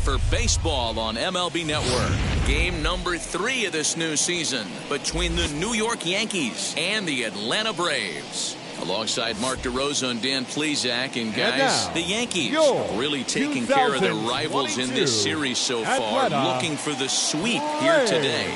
for baseball on MLB Network. Game number 3 of this new season between the New York Yankees and the Atlanta Braves. Alongside Mark DeRosa and Dan Plesac, and guys, the Yankees really taking care of their rivals in this series so far, looking for the sweep here today.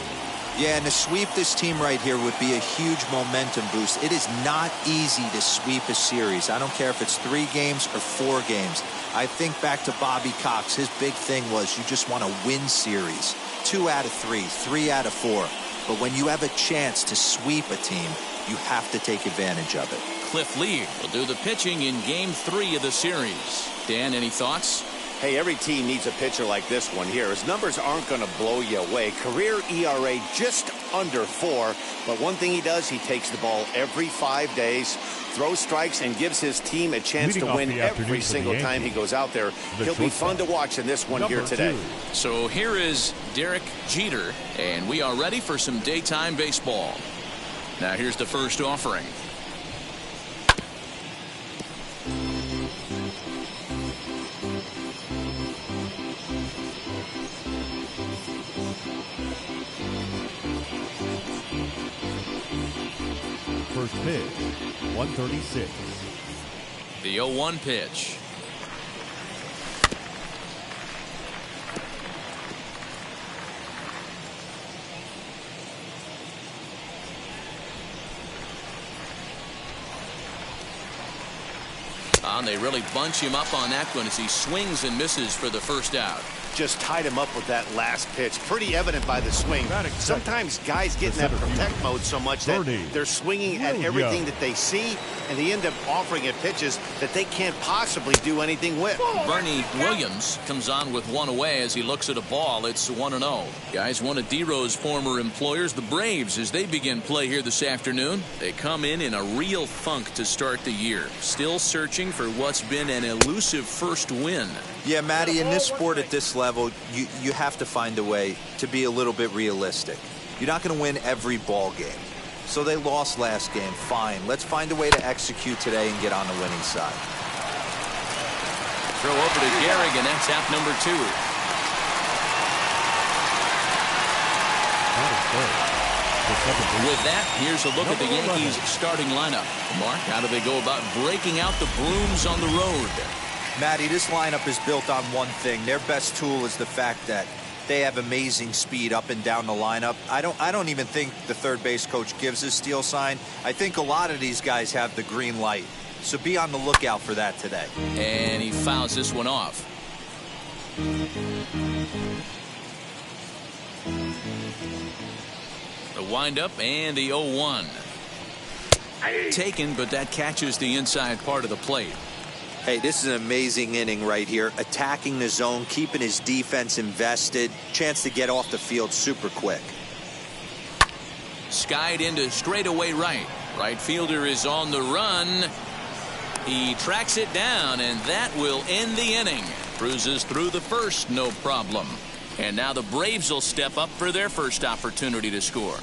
Yeah, and to sweep this team right here would be a huge momentum boost. It is not easy to sweep a series. I don't care if it's 3 games or 4 games. I think back to Bobby Cox. His big thing was you just want to win series. 2 out of 3, 3 out of 4. But when you have a chance to sweep a team, you have to take advantage of it. Cliff Lee will do the pitching in Game 3 of the series. Dan, any thoughts? Hey, every team needs a pitcher like this one here. His numbers aren't going to blow you away. Career ERA just under 4. But one thing he does, he takes the ball every 5 days, throws strikes, and gives his team a chance to win every single time he goes out there. He'll be fun to watch in this one here today. So here is Derek Jeter, and we are ready for some daytime baseball. Now here's the first offering. First pitch, 136. The 0-1 pitch. And they really bunch him up on that one as he swings and misses for the first out. Just tied him up with that last pitch. Pretty evident by the swing. Sometimes guys get in that protect mode so much that they're swinging at everything that they see, and they end up offering at pitches that they can't possibly do anything with. Bernie Williams comes on with one away as he looks at a ball. It's 1-0. Guys, one of D-Row's former employers, the Braves, as they begin play here this afternoon. They come in a real funk to start the year. Still searching for what's been an elusive first win. Yeah, Matty, in this sport at this level, you have to find a way to be a little bit realistic. You're not going to win every ball game. So they lost last game. Fine. Let's find a way to execute today and get on the winning side. Throw over to Gehrig, and that's out number 2. With that, here's a look at the Yankees' starting lineup. Mark, how do they go about breaking out the brooms on the road? Matty, this lineup is built on one thing. Their best tool is the fact that they have amazing speed up and down the lineup. I don't even think the third base coach gives a steal sign. I think a lot of these guys have the green light. So be on the lookout for that today. And he fouls this one off. The windup and the 0-1. Taken, but that catches the inside part of the plate. Hey, this is an amazing inning right here. Attacking the zone, keeping his defense invested. Chance to get off the field super quick. Skied into straightaway right. Right fielder is on the run. He tracks it down, and that will end the inning. Cruises through the first, no problem. And now the Braves will step up for their first opportunity to score.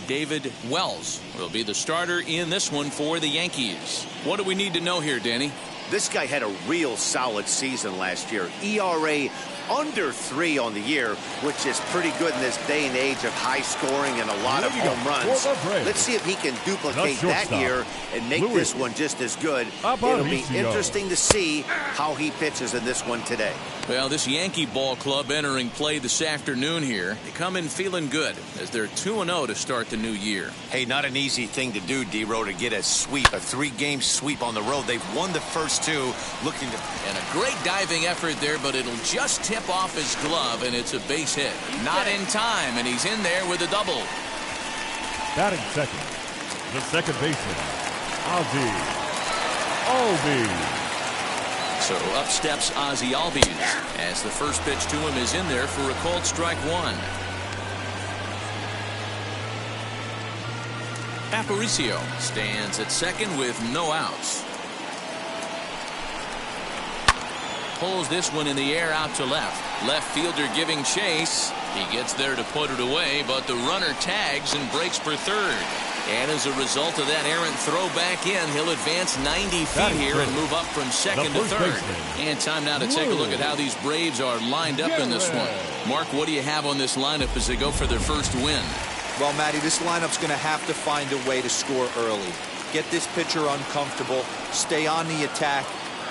David Wells will be the starter in this one for the Yankees. What do we need to know here, Danny? This guy had a real solid season last year. ERA under 3 on the year, which is pretty good in this day and age of high scoring and a lot of home runs. Let's see if he can duplicate that year and make this one just as good. It'll be interesting to see how he pitches in this one today. Well, this Yankee ball club entering play this afternoon here. They come in feeling good as they're 2-0 to start the new year. Hey, not an easy thing to do, D-Row, to get a sweep, a 3-game sweep on the road. They've won the first 2, looking to... And a great diving effort there, but it'll just tip off his glove, and it's a base hit. Not in time, and he's in there with a double. Batting second, the second baseman, Albies. So up steps Ozzie Albies as the first pitch to him is in there for a called strike 1. Aparicio stands at second with no outs. Pulls this one in the air out to left. Left fielder giving chase. He gets there to put it away, but the runner tags and breaks for third. And as a result of that errant throw back in, he'll advance 90 feet here and move up from second to third. And time now to take a look at how these Braves are lined up in this one. Mark, what do you have on this lineup as they go for their first win? Well, Matty, this lineup's going to have to find a way to score early. Get this pitcher uncomfortable, stay on the attack,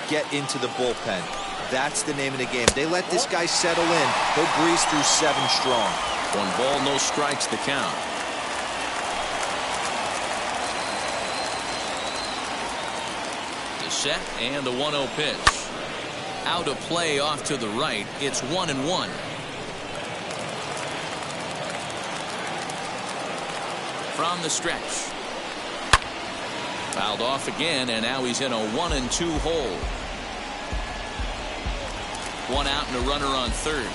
get into the bullpen. That's the name of the game. They let this guy settle in. He'll breeze through 7 strong. 1 ball, no strikes the count. The set and the 1-0 pitch. Out of play off to the right. It's 1-1. From the stretch. Fouled off again, and now he's in a 1-2 hole. 1 out and a runner on third.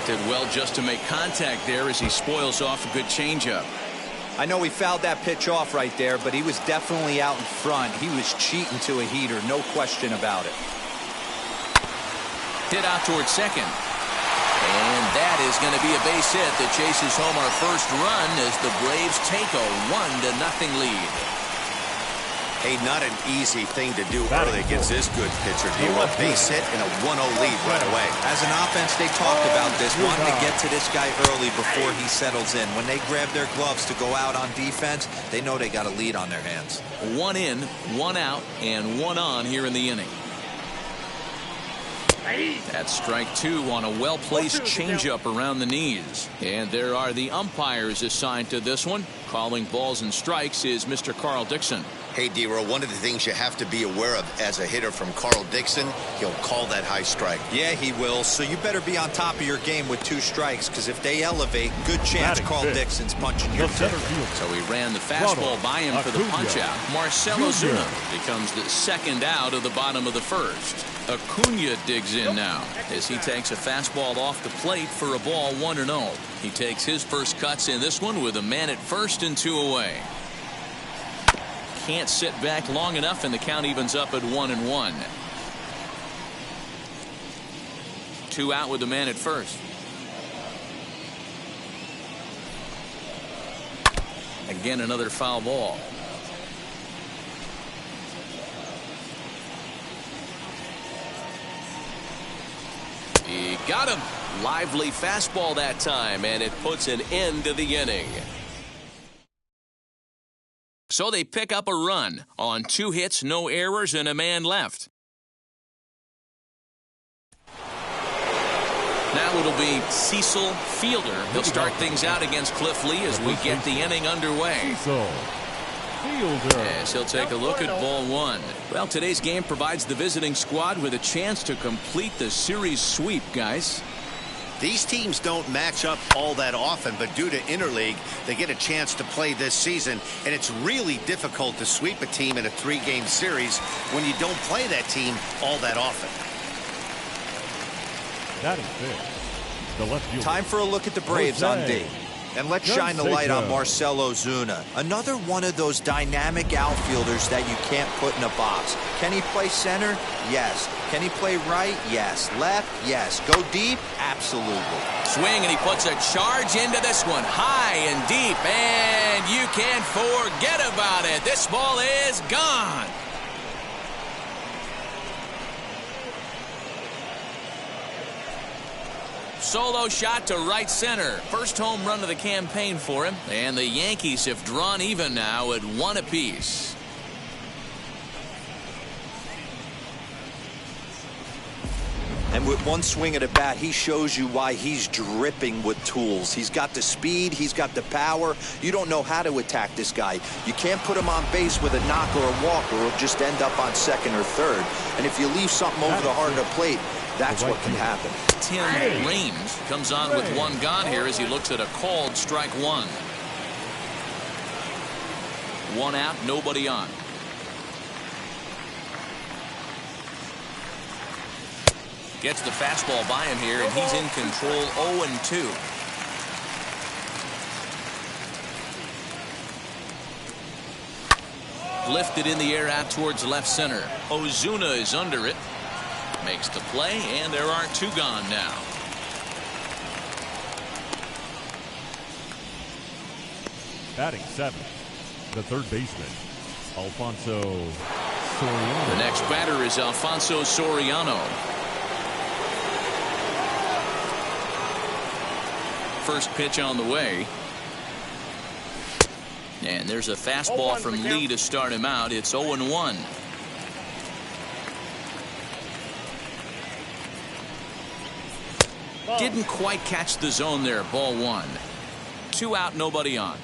Did well just to make contact there as he spoils off a good changeup. I know he fouled that pitch off right there, but he was definitely out in front. He was cheating to a heater, no question about it. Hit out towards second. And that is going to be a base hit that chases home our first run as the Braves take a 1-0 lead. Hey, not an easy thing to do early against this good pitcher. D-Roll, base hit and a 1-0 lead right away. As an offense, they talked about this, wanting to get to this guy early before he settles in. When they grab their gloves to go out on defense, they know they got a lead on their hands. 1 in, 1 out, and 1 on here in the inning. That's strike 2 on a well-placed changeup around the knees. And there are the umpires assigned to this one. Calling balls and strikes is Mr. Carl Dixon. Hey, D-Roll, one of the things you have to be aware of as a hitter from Carl Dixon, he'll call that high strike. Yeah, he will. So you better be on top of your game with 2 strikes, because if they elevate, good chance Carl Dixon's punching your ticket. So he ran the fastball by him for the punch-out. Marcell Ozuna becomes the second out of the bottom of the first. Acuna digs in now as he takes a fastball off the plate for a ball 1-0. He takes his first cuts in this one with a man at first and 2 away. Can't sit back long enough, and the count evens up at 1-1. 2 out with the man at first. Again, another foul ball. He got him. Lively fastball that time, and it puts an end to the inning. So they pick up a run on 2 hits, no errors, and a man left. Now it'll be Cecil Fielder. He'll start things out against Cliff Lee as we get the inning underway. Cecil Fielder. As he'll take a look at ball 1. Well, today's game provides the visiting squad with a chance to complete the series sweep, guys. These teams don't match up all that often, but due to interleague, they get a chance to play this season, and it's really difficult to sweep a team in a 3-game series when you don't play that team all that often. That is it. The left fielder. Time for a look at the Braves on D. And let's shine the light on Marcell Ozuna. Another one of those dynamic outfielders that you can't put in a box. Can he play center? Yes. Can he play right? Yes. Left? Yes. Go deep? Absolutely. Swing, and he puts a charge into this one. High and deep, and you can't forget about it. This ball is gone. Solo shot to right center. First home run of the campaign for him. And the Yankees have drawn even now at 1 apiece. And with one swing at a bat, he shows you why he's dripping with tools. He's got the speed, he's got the power. You don't know how to attack this guy. You can't put him on base with a knock or a walk, or he'll just end up on second or third. And if you leave something over the heart of the plate, that's what can happen. Tim Raines comes on with 1 gone here as he looks at a called strike 1. 1 out, nobody on. Gets the fastball by him here, and he's in control 0-2. Lifted in the air out towards left center. Ozuna is under it. Makes the play, and there are 2 gone now. Batting 7th, the third baseman, Alfonso Soriano. The next batter is Alfonso Soriano. First pitch on the way. And there's a fastball from Lee to start him out. It's 0-1. Didn't quite catch the zone there. Ball 1. 2 out, nobody on.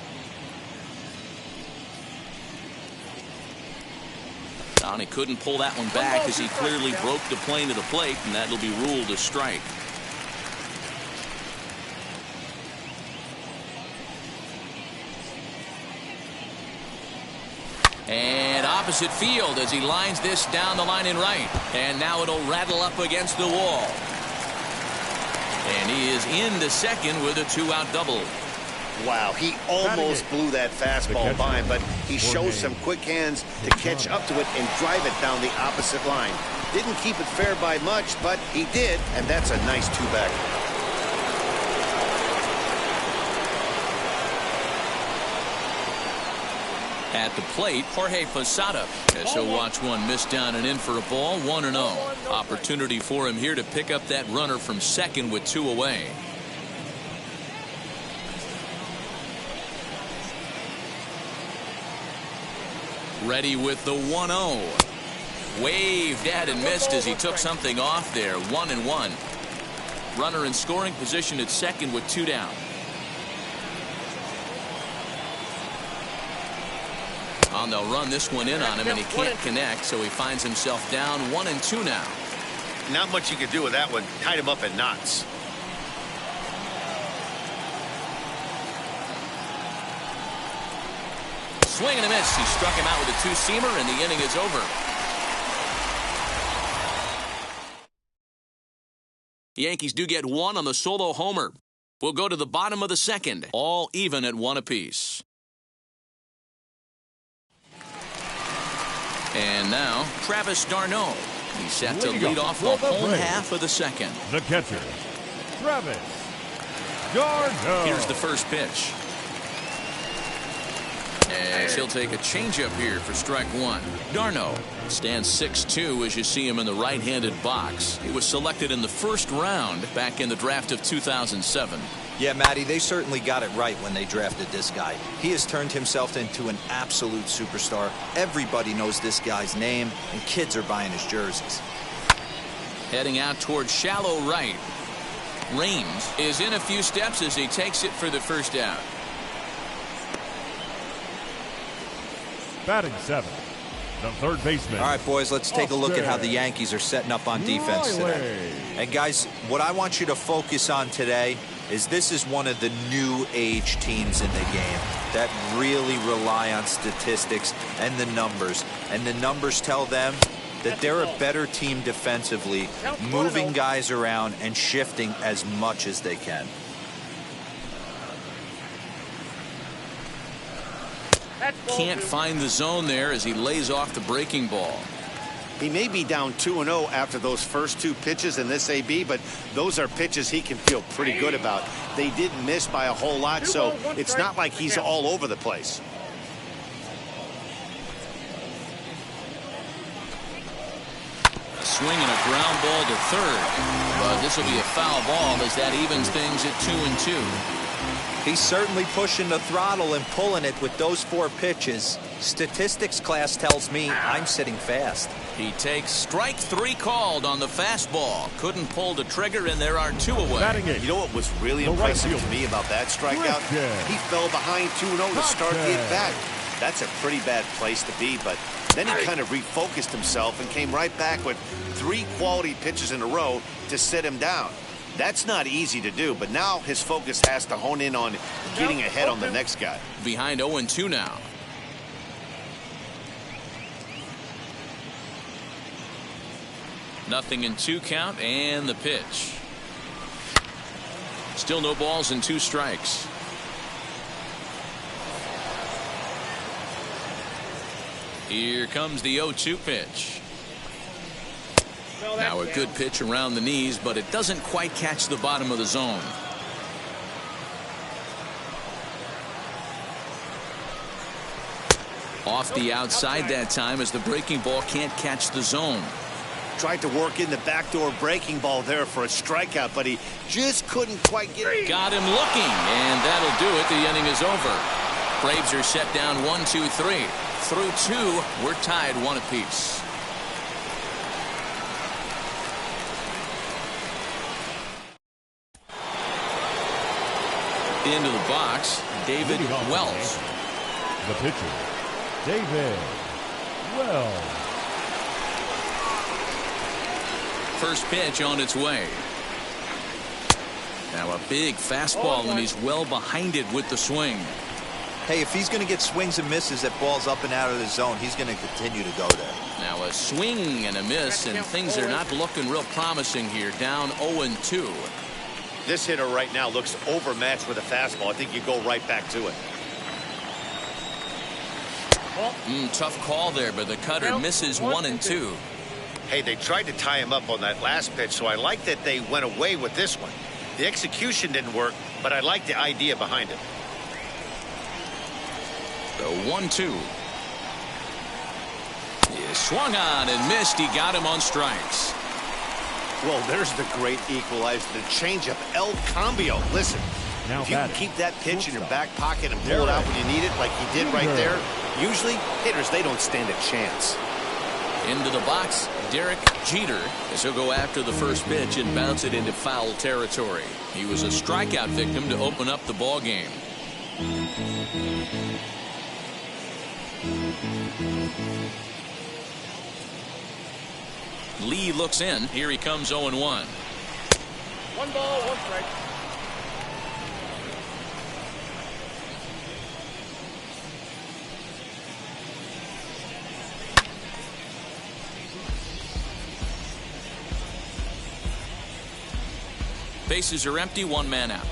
And he couldn't pull that one back as he clearly broke the plane of the plate, and that'll be ruled a strike. And opposite field as he lines this down the line in right. And now it'll rattle up against the wall. And he is into second with a 2-out double. Wow, he almost blew that fastball by him, but he shows some quick hands to catch up to it and drive it down the opposite line. Didn't keep it fair by much, but he did, and that's a nice 2-back. At the plate, Jorge Posada. As he'll watch one miss down and in for a ball, 1-0. Opportunity for him here to pick up that runner from second with 2 away. Ready with the 1-0. Waved at and missed as he took something off there. 1-1. Runner in scoring position at second with 2 down. And they'll run this one in on him, and he can't connect, so he finds himself down 1-2 now. Not much you could do with that one. Tied him up in knots. Swing and a miss. He struck him out with a 2-seamer, and the inning is over. The Yankees do get 1 on the solo homer. We'll go to the bottom of the second, all even at 1 apiece. And now, Travis d'Arnaud. He's set to lead off the home half of the second. The catcher, Travis d'Arnaud. Here's the first pitch. As he'll take a changeup here for strike 1. d'Arnaud stands 6'2" as you see him in the right-handed box. He was selected in the first round back in the draft of 2007. Yeah, Matty, they certainly got it right when they drafted this guy. He has turned himself into an absolute superstar. Everybody knows this guy's name, and kids are buying his jerseys. Heading out towards shallow right. Raines is in a few steps as he takes it for the first out. Batting 7th, the third baseman. All right, boys, let's take a look at how the Yankees are setting up on defense today. And, guys, what I want you to focus on today is this is one of the new age teams in the game that really rely on statistics and the numbers. And the numbers tell them that they're a better team defensively, moving guys around and shifting as much as they can. Can't find the zone there as he lays off the breaking ball. He may be down 2-0 after those first 2 pitches in this AB, but those are pitches he can feel pretty good about. They didn't miss by a whole lot, so it's not like he's all over the place. A swing and a ground ball to third. But this will be a foul ball as that evens things at 2-2. He's certainly pushing the throttle and pulling it with those 4 pitches. Statistics class tells me I'm sitting fast. He takes strike 3 called on the fastball. Couldn't pull the trigger, and there are 2 away. You know what was really impressive to me about that strikeout? He fell behind 2-0 to start the at-bat. That's a pretty bad place to be, but then he kind of refocused himself and came right back with 3 quality pitches in a row to sit him down. That's not easy to do, but now his focus has to hone in on getting ahead on the next guy. Behind 0-2 now. Nothing in 2 count, and the pitch. Still no balls and 2 strikes. Here comes the 0-2 pitch. Now a good pitch around the knees, but it doesn't quite catch the bottom of the zone. Off the outside that time as the breaking ball can't catch the zone. Tried to work in the backdoor breaking ball there for a strikeout, but he just couldn't quite get it. Got him looking, and that'll do it. The inning is over. Braves are set down 1-2-3. Through 2, we're tied 1 apiece. Into the box, David Wells. The pitcher, David Wells. First pitch on its way. Now a big fastball, and he's well behind it with the swing. Hey, if he's going to get swings and misses at balls up and out of the zone, he's going to continue to go there. Now a swing and a miss, and things are not looking real promising here. Down 0-2. This hitter right now looks overmatched with a fastball. I think you go right back to it. Tough call there, but the cutter misses 1-2. Hey, they tried to tie him up on that last pitch, so I like that they went away with this one. The execution didn't work, but I like the idea behind it. The 1-2. He swung on and missed. He got him on strikes. Well, there's the great equalizer, the changeup, El Cambio. Listen, now if you can keep that pitch in your back pocket and pull it out when you need it like he did right there, usually hitters, they don't stand a chance. Into the box, Derek Jeter, as he'll go after the first pitch and bounce it into foul territory. He was a strikeout victim to open up the ball game. Lee looks in. Here he comes 0-1. 1 ball, 1 strike. Bases are empty, 1 man out.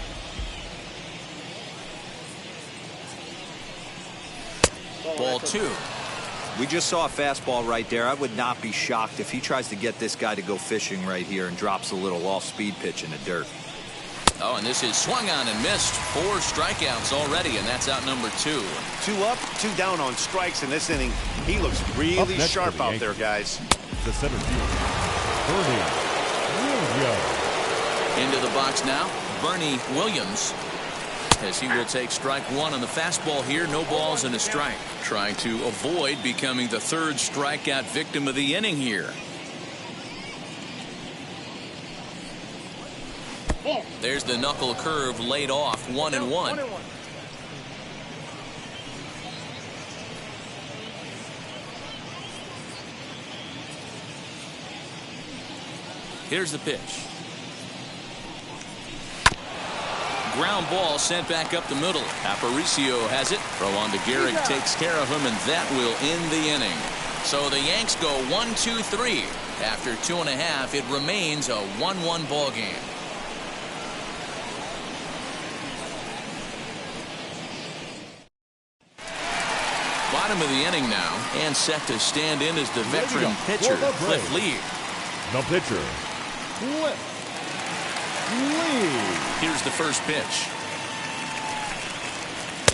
Ball 2. We just saw a fastball right there. I would not be shocked if he tries to get this guy to go fishing right here and drops a little off-speed pitch in the dirt. Oh, and this is swung on and missed. 4 strikeouts already, and that's out number 2. 2 up, 2 down on strikes in this inning. He looks really sharp out there, guys. The center field, Bernie Williams. Into the box now, Bernie Williams, as he will take strike 1 on the fastball here. No balls and a strike. Trying to avoid becoming the 3rd strikeout victim of the inning here. There's the knuckle curve laid off, 1-1. Here's the pitch. Ground ball sent back up the middle. Aparicio has it. Throw on to Gehrig, takes care of him, and that will end the inning. So the Yanks go 1-2-3. After 2.5, it remains a 1-1 ball game. Bottom of the inning now, and set to stand in as the veteran pitcher, Cliff Lee. The pitcher, Cliff Lee. Here's the first pitch.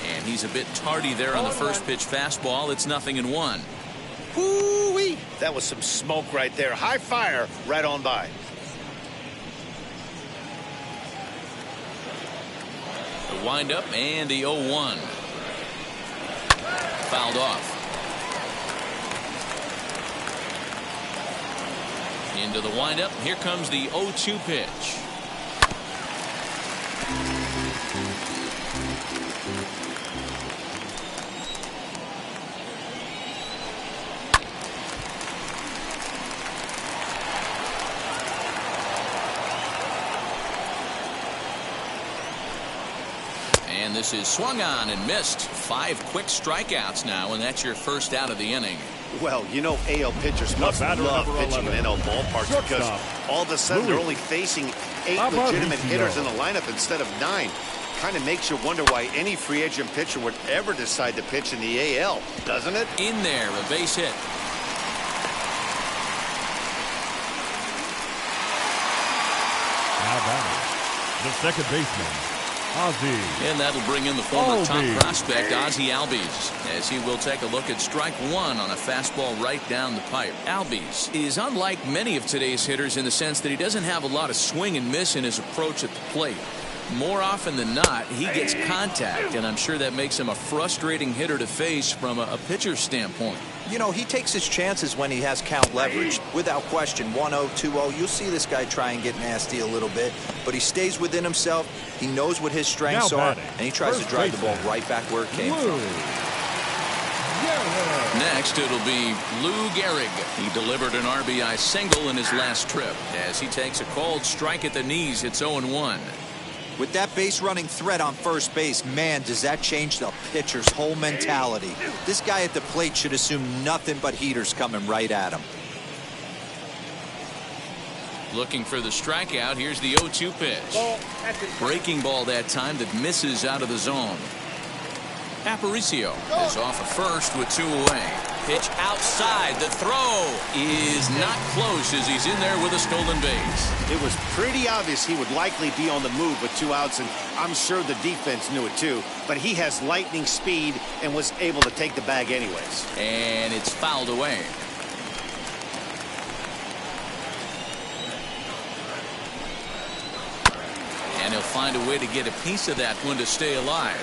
And he's a bit tardy there on the first pitch fastball. It's 0-1. Whoo-wee! That was some smoke right there. High fire right on by. The windup and the 0-1. Fouled off. Into the windup. Here comes the 0-2 pitch. And this is swung on and missed. 5 quick strikeouts now, and that's your first out of the inning. Well, you know AL pitchers must love pitching in NL ballparks because all of a sudden they're only facing 8 legitimate hitters in the lineup instead of 9. Kind of makes you wonder why any free agent pitcher would ever decide to pitch in the AL, doesn't it? In there, a base hit. Now batting, the second baseman, And that'll bring in the former top prospect, Ozzie Albies, as he will take a look at strike one on a fastball right down the pipe. Albies is unlike many of today's hitters in the sense that he doesn't have a lot of swing and miss in his approach at the plate. More often than not, he gets contact, and I'm sure that makes him a frustrating hitter to face from a pitcher's standpoint. You know, he takes his chances when he has count leverage. Without question, 1-0, 2-0, you'll see this guy try and get nasty a little bit, but he stays within himself. He knows what his strengths are, and he tries to drive the ball right back where it came from. Next, it'll be Lou Gehrig. He delivered an RBI single in his last trip. As he takes a called strike at the knees, it's 0-1. With that base running threat on first base, man, does that change the pitcher's whole mentality. This guy at the plate should assume nothing but heaters coming right at him. Looking for the strikeout. Here's the 0-2 pitch. Breaking ball that time that misses out of the zone. Aparicio is off of first with 2 away. Pitch outside. The throw is not close as he's in there with a stolen base. It was pretty obvious he would likely be on the move with 2 outs, and I'm sure the defense knew it too. But he has lightning speed and was able to take the bag anyways. And it's fouled away. And he'll find a way to get a piece of that one to stay alive.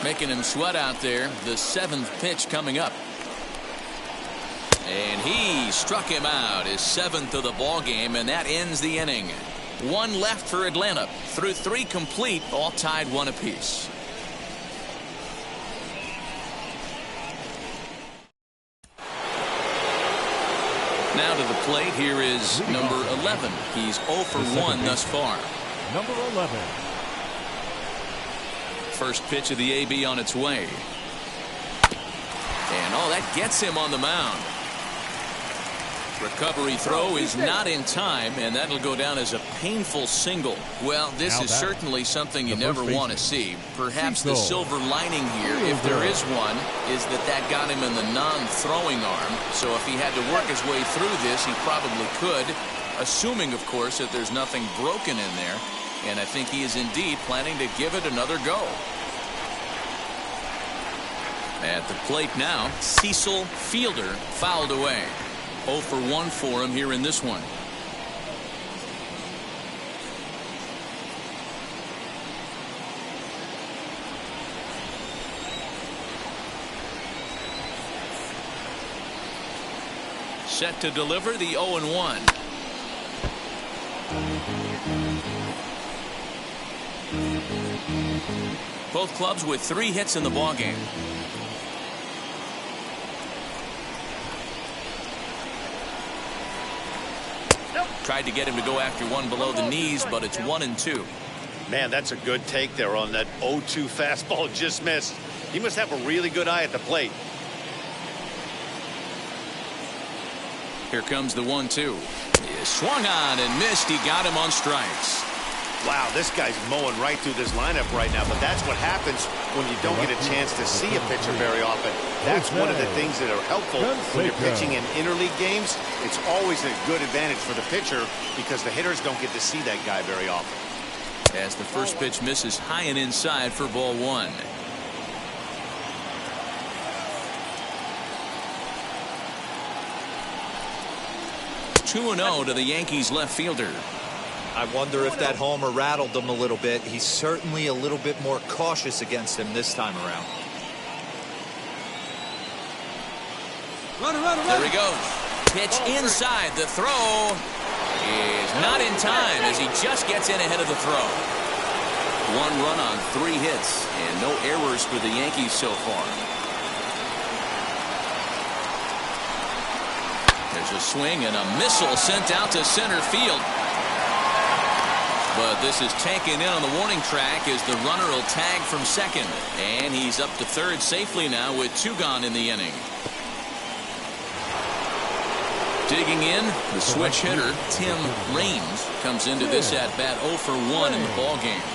Making him sweat out there. The 7th pitch coming up. And he struck him out, his 7th of the ball game, and that ends the inning. 1 left for Atlanta. Through 3 complete, all tied 1 apiece. Now to the plate, here is number 11. He's 0 for 1 thus far. Number 11. First pitch of the AB on its way. And that gets him on the mound. Recovery throw is not in time, and that'll go down as a painful single. Well, this is certainly something you never want to see. Perhaps the silver lining here, if there is one, is that got him in the non-throwing arm. So if he had to work his way through this, he probably could, assuming, of course, that there's nothing broken in there. And I think he is indeed planning to give it another go. At the plate now, Cecil Fielder fouled away. 0 for 1 for him here in this one. Set to deliver the 0-1. Both clubs with 3 hits in the ballgame. Tried to get him to go after one below the knees, but it's 1-2. Man, that's a good take there on that 0-2 fastball just missed. He must have a really good eye at the plate. Here comes the 1-2. He swung on and missed. He got him on strikes. Wow, this guy's mowing right through this lineup right now, but that's what happens when you don't get a chance to see a pitcher very often. That's one of the things that are helpful when you're pitching in interleague games. It's always a good advantage for the pitcher because the hitters don't get to see that guy very often. As the first pitch misses high and inside for ball 1. (2-0) to the Yankees left fielder. I wonder if that homer rattled him a little bit. He's certainly a little bit more cautious against him this time around. There he goes. Pitch inside. The throw is not in time as he just gets in ahead of the throw. 1 run on 3 hits and no errors for the Yankees so far. There's a swing and a missile sent out to center field. But this is taken in on the warning track as the runner will tag from second. And he's up to third safely now with 2 gone in the inning. Digging in, the switch hitter, Tim Raines, comes into this at-bat 0 for 1 in the ballgame.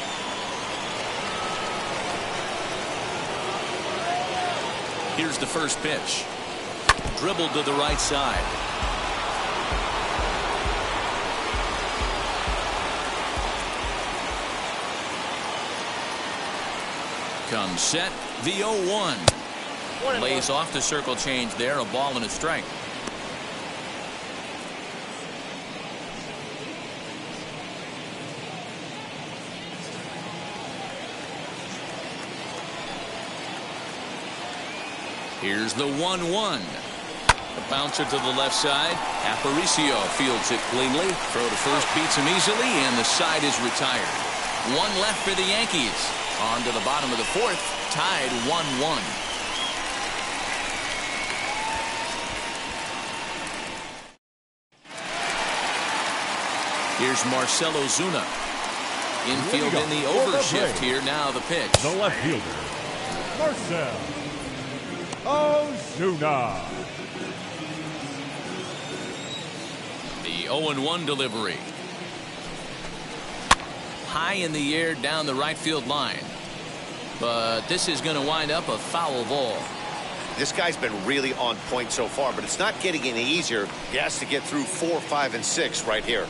Here's the first pitch. Dribbled to the right side. comes set. The 0-1. Lays off the circle change there. A ball and a strike. Here's the 1-1. The bouncer to the left side. Aparicio fields it cleanly. Throw to first beats him easily, and the side is retired. One left for the Yankees. On to the bottom of the fourth. Tied 1-1. Here's Marcell Ozuna. Infield in the overshift here. Now the pitch. The left fielder, Marcell Ozuna. The 0-1 delivery. High in the air down the right field line. But this is going to wind up a foul ball. This guy's been really on point so far, but it's not getting any easier. He has to get through 4, 5, and 6 right here.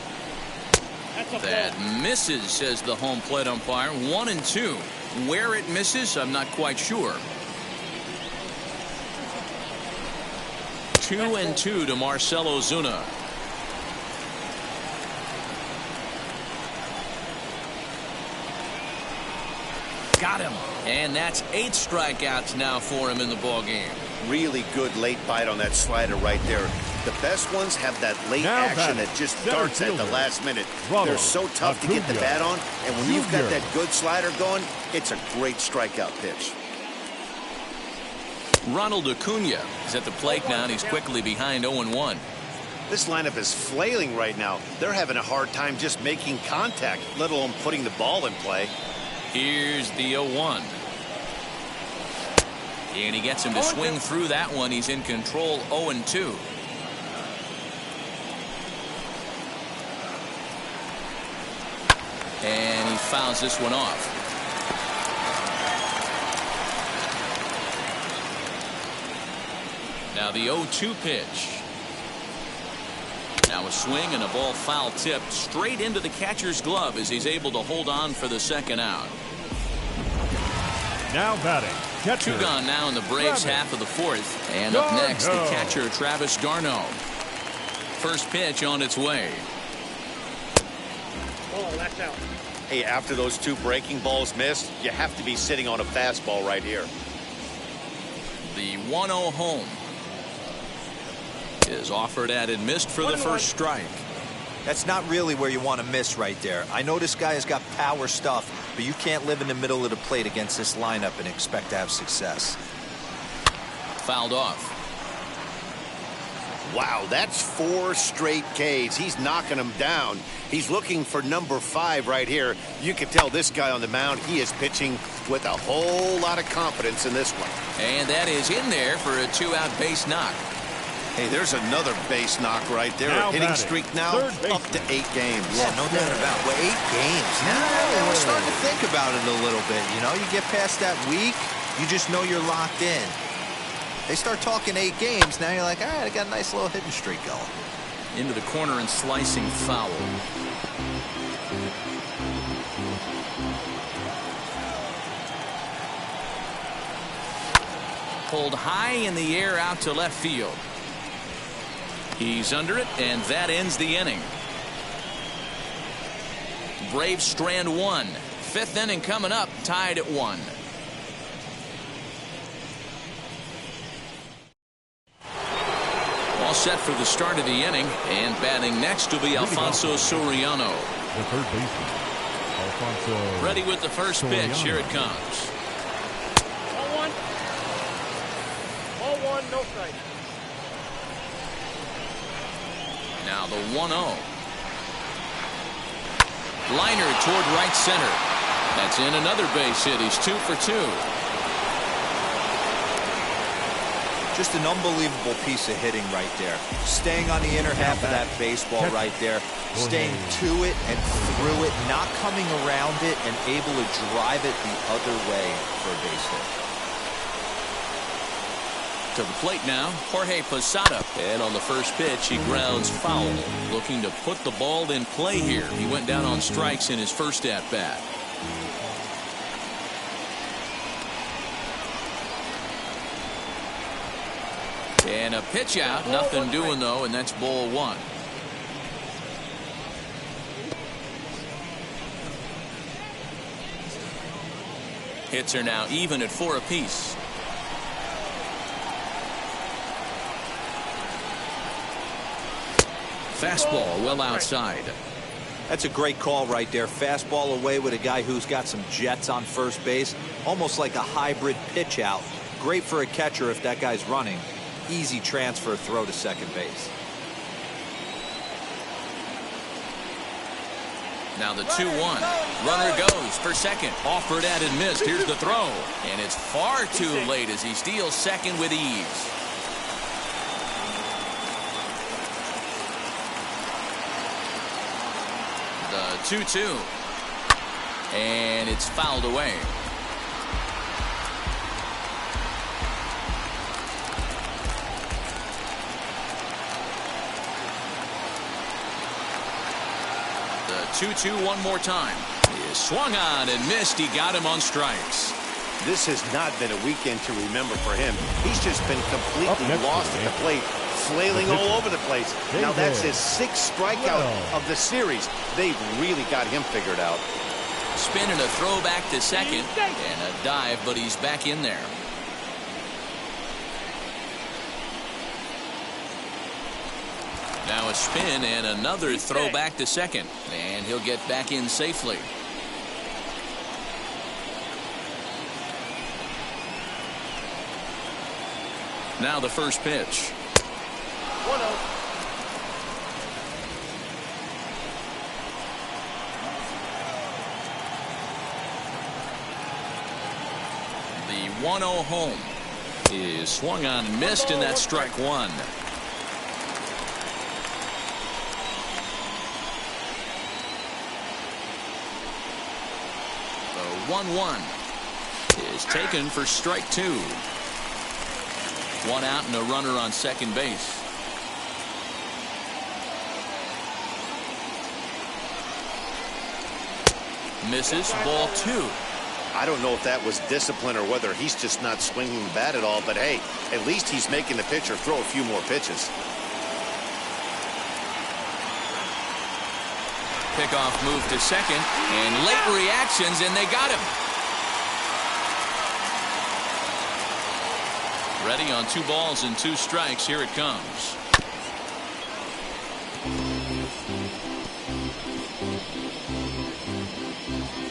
That misses, says the home plate umpire. 1-2. Where it misses, I'm not quite sure. 2-2 to Marcell Ozuna. Got him. And that's 8 strikeouts now for him in the ballgame. Really good late bite on that slider right there. The best ones have that late action that just starts at the last minute. They're so tough to get the bat on, and when you've got that good slider going, it's a great strikeout pitch. Ronald Acuna is at the plate now, and he's quickly behind 0-1. This lineup is flailing right now. They're having a hard time just making contact, let alone putting the ball in play. Here's the 0-1. And he gets him to swing through that one. He's in control. 0-2. And he fouls this one off. Now the 0-2 pitch. Now a swing and a ball foul tipped straight into the catcher's glove as he's able to hold on for the second out. Now batting, catcher. 2 gone now in the Braves half of the fourth. And up next, the catcher, Travis d'Arnaud. First pitch on its way. Oh, that's out. Hey, after those 2 breaking balls missed, you have to be sitting on a fastball right here. The 1-0 home is offered at and missed for the first strike. That's not really where you want to miss right there. I know this guy has got power stuff, but you can't live in the middle of the plate against this lineup and expect to have success. Fouled off. Wow, that's 4 straight Ks. He's knocking them down. He's looking for number 5 right here. You can tell this guy on the mound, he is pitching with a whole lot of confidence in this one. And that is in there for a 2-out base knock. Hey, there's another base knock right there. Now A hitting batting, streak now up to 8 games. Yeah, no doubt about it. Well, 8 games. Now we're starting to think about it a little bit. You know, you get past that week, you just know you're locked in. They start talking 8 games, now you're like, all right, I got a nice little hitting streak going. Into the corner and slicing foul. Pulled high in the air out to left field. He's under it, and that ends the inning. Braves strand 1. 5th inning coming up, tied at 1. All set for the start of the inning, and batting next will be Alfonso Soriano. The third baseman, Alfonso. Ready with the first pitch. Here it comes. 0-1, no strike. Now the 1-0. Liner toward right center. That's in another base hit. He's 2 for 2. Just an unbelievable piece of hitting right there. Staying on the inner half of that baseball right there. Staying to it and through it, not coming around it, and able to drive it the other way for a base hit. To the plate now, Jorge Posada. And on the first pitch, he grounds foul. Looking to put the ball in play here. He went down on strikes in his first at-bat. And a pitch out. Nothing doing, though, and that's ball one. Hits are now even at 4 apiece. Fastball well outside. That's a great call right there. Fastball away with a guy who's got some jets on first base. Almost like a hybrid pitch out. Great for a catcher if that guy's running. Easy transfer throw to second base. Now the 2-1. Runner goes for second. Offered at and missed. Here's the throw. And it's far too late as he steals second with ease. The 2-2. And it's fouled away. The 2-2 one more time. He is swung on and missed. He got him on strikes. This has not been a weekend to remember for him. He's just been completely lost at the plate, flailing all over the place. Now that's his 6th strikeout of the series. They've really got him figured out. Spin and a throw back to second. And a dive, but he's back in there. Now a spin and another throw back to second. And he'll get back in safely. Now the first pitch. 1-0. The 1-0 home is swung on and missed, and that's strike one. The 1-1 is taken for strike two. One out and a runner on second base. Misses, ball two. I don't know if that was discipline or whether he's just not swinging the bat at all, but hey, at least he's making the pitcher throw a few more pitches. Pickoff move to second, and late reactions, and they got him. Ready on 2 balls and 2 strikes. Here it comes.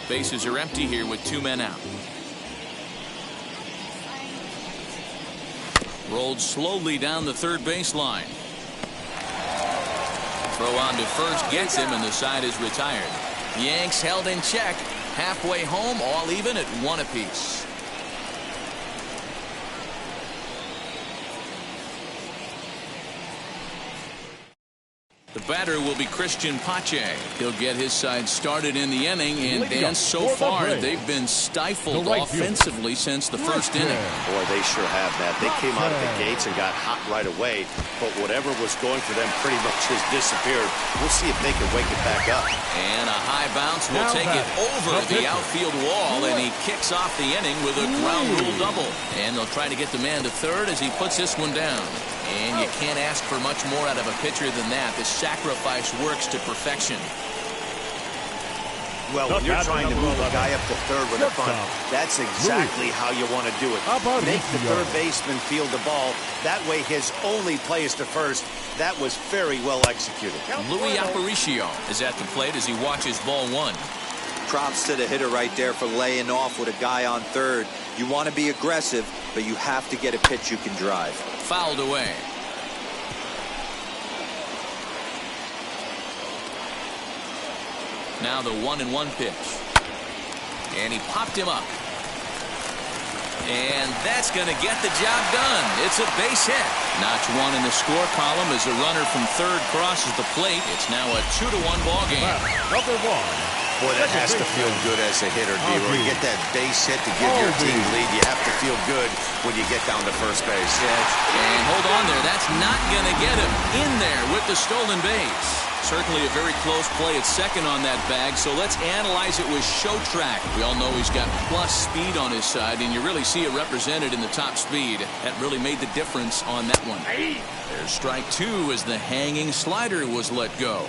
Bases are empty here with 2 men out. Rolled slowly down the third baseline. Throw on to first gets him, and the side is retired. Yanks held in check. Halfway home, all even at 1 apiece. The batter will be Christian Pache. He'll get his side started in the inning, and Dan, so far they've been stifled offensively since the first inning. Boy, they sure have that. They came out of the gates and got hot right away, but whatever was going for them pretty much has disappeared. We'll see if they can wake it back up. And a high bounce will take it over the outfield wall, and he kicks off the inning with a ground rule double. And they'll try to get the man to third as he puts this one down. And you can't ask for much more out of a pitcher than that. The sacrifice works to perfection. Well, when you're trying to move a guy up to third with a bunt, that's exactly how you want to do it. Make the third baseman field the ball. That way his only play is to first. That was very well executed. Louis Aparicio is at the plate as he watches ball one. Props to the hitter right there for laying off with a guy on third. You want to be aggressive, but you have to get a pitch you can drive. Fouled away. Now the 1-1 pitch. And he popped him up. And that's going to get the job done. It's a base hit. Notch 1 in the score column as the runner from third crosses the plate. It's now a 2-1 ball game. Number 1. Boy, that has to feel good as a hitter, D-Roy. You get that base hit to give your team lead. You have to feel good when you get down to first base. And hold on there. That's not going to get him in there with the stolen base. Certainly a very close play at second on that bag, so let's analyze it with show track. We all know he's got plus speed on his side, and you really see it represented in the top speed. That really made the difference on that one. There's strike two as the hanging slider was let go.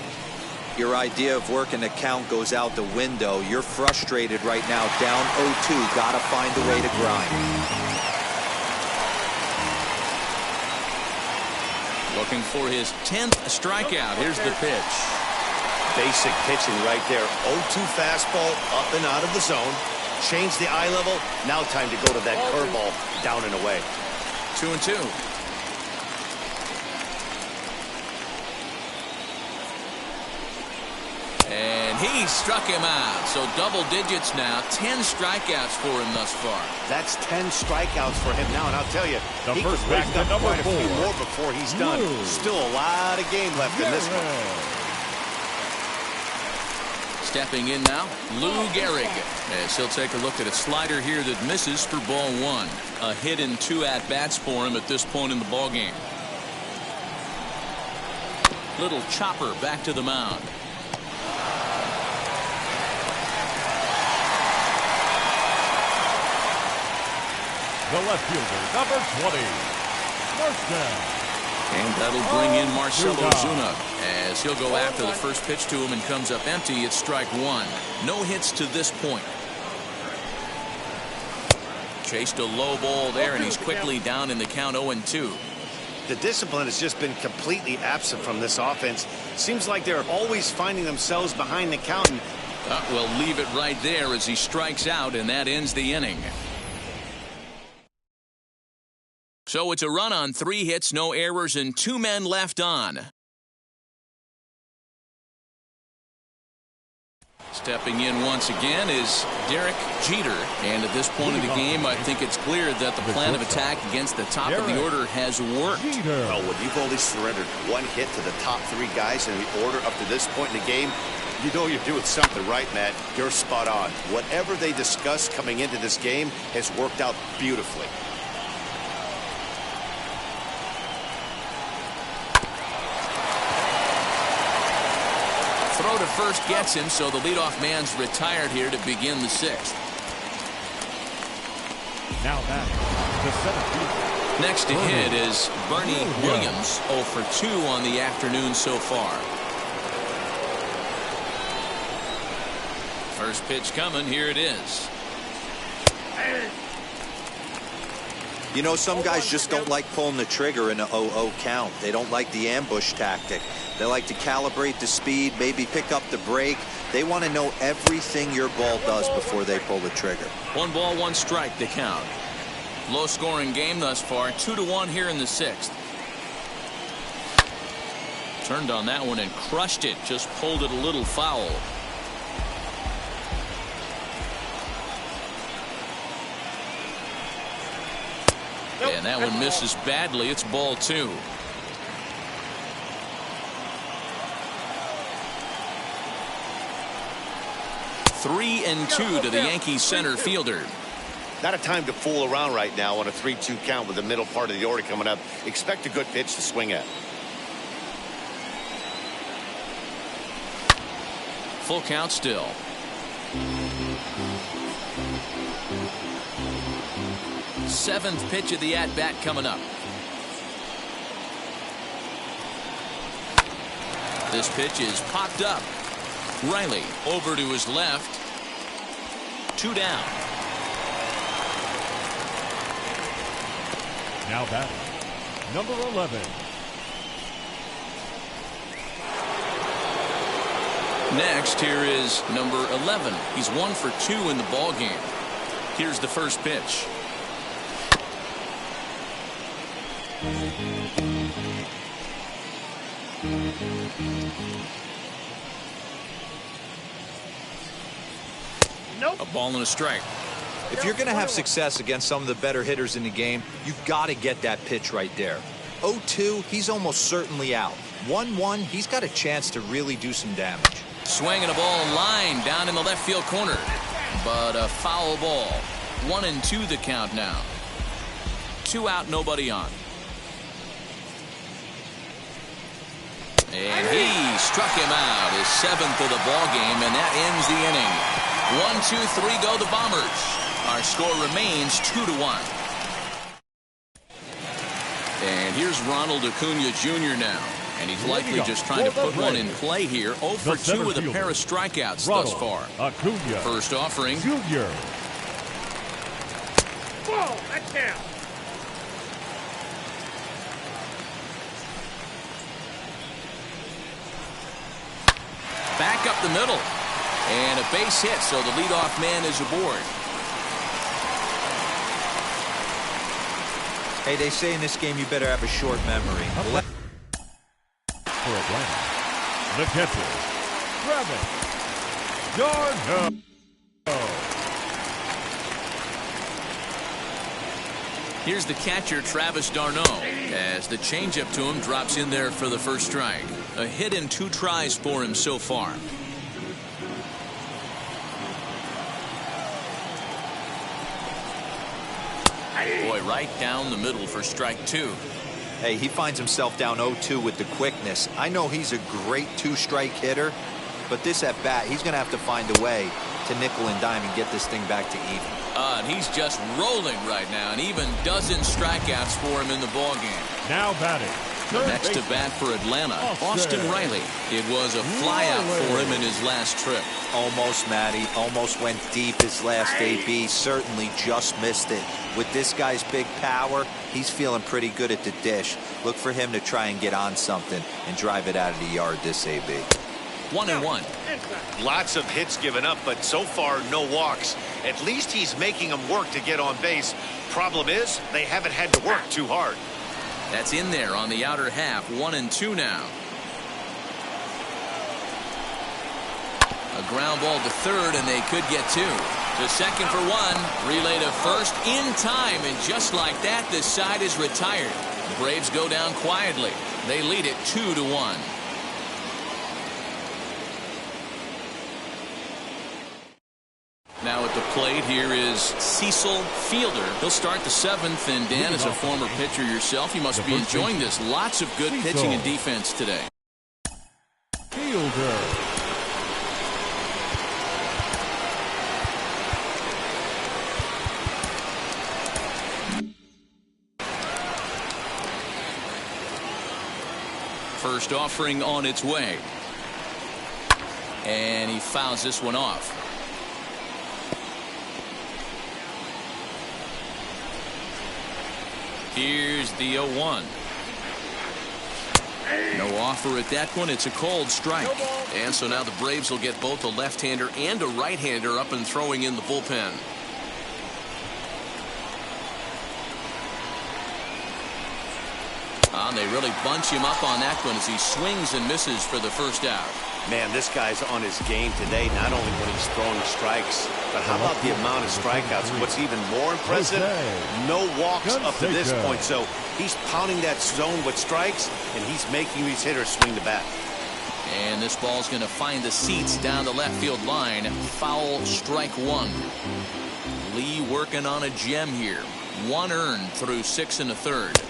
Your idea of working the count goes out the window. You're frustrated right now, down 0-2. Gotta find a way to grind. Looking for his 10th strikeout. Here's the pitch. Basic pitching right there. 0-2 fastball up and out of the zone. Change the eye level. Now time to go to that curveball down and away. 2-2. And he struck him out. So double digits now. 10 strikeouts for him thus far. That's 10 strikeouts for him now. And I'll tell you, he could rack up quite a few more before he's done. Still a lot of game left in this one. Stepping in now, Lou Gehrig. As he'll take a look at a slider here that misses for ball one. A hit and 2 at-bats for him at this point in the ballgame. Little chopper back to the mound. The left fielder, number 20, Marcel. And that'll bring in Marcell Ozuna as he'll go after the first pitch to him and comes up empty. It's strike one. No hits to this point. Chased a low ball there, and he's quickly down in the count 0-2. The discipline has just been completely absent from this offense. Seems like they're always finding themselves behind the count. We'll leave it right there as he strikes out, and that ends the inning. So it's a run on 3 hits, no errors, and 2 men left on. Stepping in once again is Derek Jeter. And at this point of the game, I think it's clear that the plan of attack against the top of the order has worked. Well, when you've only surrendered 1 hit to the top 3 guys in the order up to this point in the game, you know you're doing something right, Matt. You're spot on. Whatever they discussed coming into this game has worked out beautifully. Throw to first gets him, so the leadoff man's retired here to begin the 6th. Now back to center field. Next to hit is Bernie Williams, 0 for 2 on the afternoon so far. First pitch coming, here it is. You know, some guys just don't like pulling the trigger in a 0-0 count. They don't like the ambush tactic. They like to calibrate the speed, maybe pick up the brake. They want to know everything your ball does before they pull the trigger. 1 ball, 1 strike to count. Low scoring game thus far, 2-1 here in the 6th. Turned on that one and crushed it, just pulled it a little foul. And that one misses badly. It's ball 2. Three and 2 to the Yankees center fielder. Not a time to fool around right now on a 3-2 count with the middle part of the order coming up. Expect a good pitch to swing at. Full count still. Seventh pitch of the at-bat coming up. This pitch is popped up. Riley over to his left. 2 down. Now batting, number 11. Next, here is number 11. He's 1 for 2 in the ball game. Here's the first pitch. Nope. A ball and a strike. If you're going to have success against some of the better hitters in the game, you've got to get that pitch right there. 0-2, he's almost certainly out. 1-1, he's got a chance to really do some damage. Swinging a ball line down in the left field corner. But a foul ball. 1-2 the count now. 2 out, nobody on. And he struck him out, his 7th of the ball game, and that ends the inning. 1-2-3 go the Bombers. Our score remains 2-1. And here's Ronald Acuna Jr. now. And he's likely just trying to put one in play here. 0 for 2 with a pair of strikeouts thus far. Acuna First offering. Jr. Ball, that's down. Back up the middle. And a base hit, so the leadoff man is aboard. Hey, they say in this game you better have a short memory. For Atlanta, the catcher, Travis d'Arnaud. Here's the catcher, Travis d'Arnaud, as the changeup to him drops in there for the first strike. A hit in 2 tries for him so far. Boy, right down the middle for strike 2. Hey, he finds himself down 0-2 with the quickness. I know he's a great 2-strike hitter, but this at bat, he's going to have to find a way to nickel and dime and get this thing back to even. And he's just rolling right now, and even dozen strikeouts for him in the ballgame. Now batting. Next to bat for Atlanta, Austin Riley. It was a flyout for him in his last trip. Almost, Matty. Almost went deep his last AB. Certainly just missed it. With this guy's big power, he's feeling pretty good at the dish. Look for him to try and get on something and drive it out of the yard this AB. 1-1. Lots of hits given up, but so far no walks. At least he's making them work to get on base. Problem is, they haven't had to work too hard. That's in there on the outer half. 1-2 now. A ground ball to third, and they could get 2. To second for 1. Relay to first in time, and just like that, this side is retired. The Braves go down quietly. They lead it 2-1. Now at the plate here is Cecil Fielder. He'll start the 7th, and Dan, as a former pitcher yourself, you must be enjoying this. Lots of good pitching and defense today. Fielder. First offering on its way. And he fouls this one off. Here's the 0-1. No offer at that one. It's a called strike. And so now the Braves will get both a left-hander and a right-hander up and throwing in the bullpen. They really bunch him up on that one as he swings and misses for the first out. Man, this guy's on his game today, not only when he's throwing strikes, but how about the amount of strikeouts? What's even more impressive, no walks up to this point. So he's pounding that zone with strikes, and he's making these hitters swing the bat. And this ball's going to find the seats down the left field line. Foul, strike 1. Lee working on a gem here. 1 earned through 6 1/3.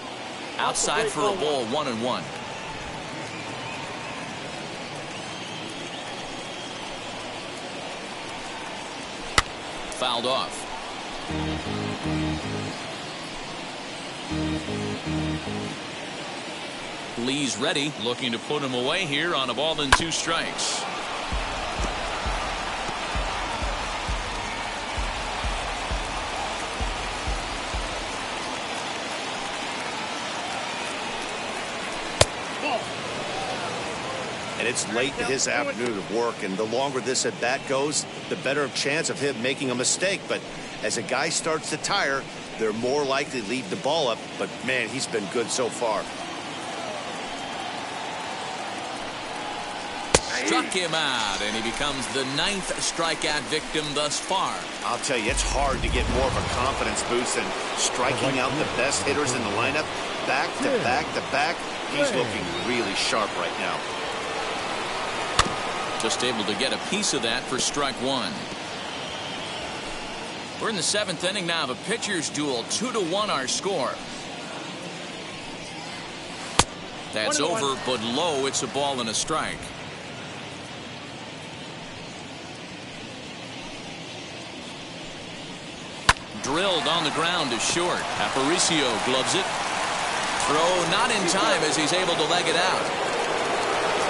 Outside for a ball, 1-1. Fouled off. Lee's ready, looking to put him away here on a ball and 2 strikes. And it's late in his afternoon of work, and the longer this at bat goes, the better chance of him making a mistake. But as a guy starts to tire, they're more likely to leave the ball up. But man, he's been good so far. Struck him out, and he becomes the 9th strikeout victim thus far. I'll tell you, it's hard to get more of a confidence boost than striking out the best hitters in the lineup. Back to back to back, he's looking really sharp right now. Just able to get a piece of that for strike 1. We're in the 7th inning now of a pitcher's duel. 2-1 our score. That's over, but low. It's a ball and a strike. Drilled on the ground is short. Aparicio gloves it. Throw not in time as he's able to leg it out.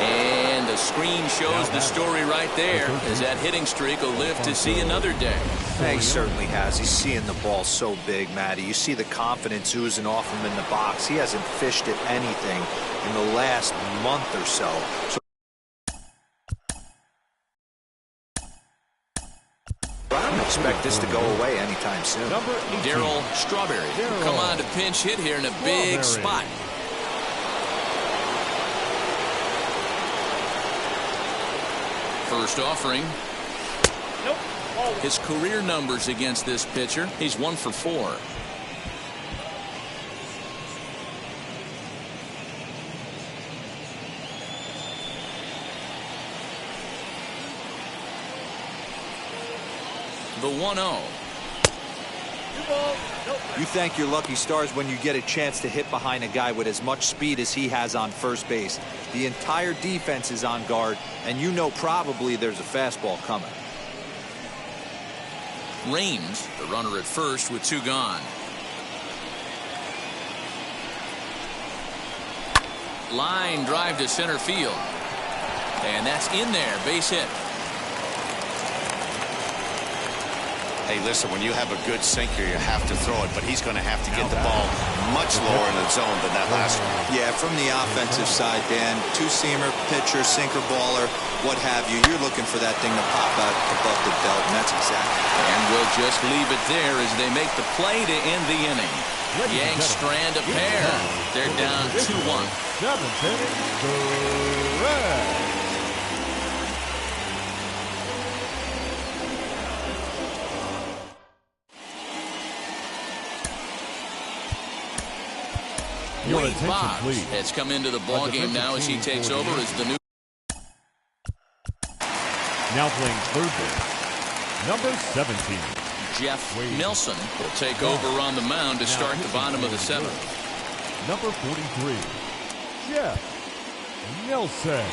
And the screen shows the story right there, as that hitting streak will live to see another day. Yeah, he certainly has. He's seeing the ball so big, Matty. You see the confidence oozing off him in the box. He hasn't fished at anything in the last month or so. I don't expect this to go away anytime soon. Darryl Strawberry come on to pinch hit here in a big spot. First offering. Nope. His career numbers against this pitcher, he's 1 for 4. The 1-0. You thank your lucky stars when you get a chance to hit behind a guy with as much speed as he has on first base. The entire defense is on guard, and you know probably there's a fastball coming. Range, the runner at first with 2 gone. Line drive to center field. And that's in there, base hit. Hey, listen, when you have a good sinker, you have to throw it, but he's going to have to get the ball much lower in the zone than that last one. Yeah, from the offensive side, Dan, 2-seamer, pitcher, sinker, baller, what have you. You're looking for that thing to pop out above the belt, and that's exactly. And we'll just leave it there as they make the play to end the inning. Yanks strand a pair. They're down 2-1. 7th inning, Gehrig. Wade Boggs has come into the ball game now as he takes over as the new. Now playing third base, number 17. Jeff Nelson will take over on the mound to start the bottom of the 7th. Number 43, Jeff Nelson.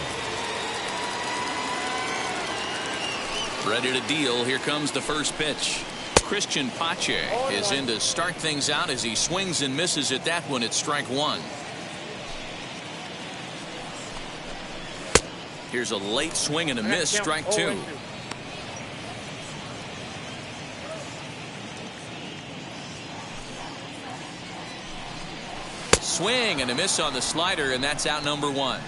Ready to deal. Here comes the first pitch. Christian Pache is in to start things out as he swings and misses at that one at strike 1. Here's a late swing and a miss, strike 2. Swing and a miss on the slider, and that's out number 1.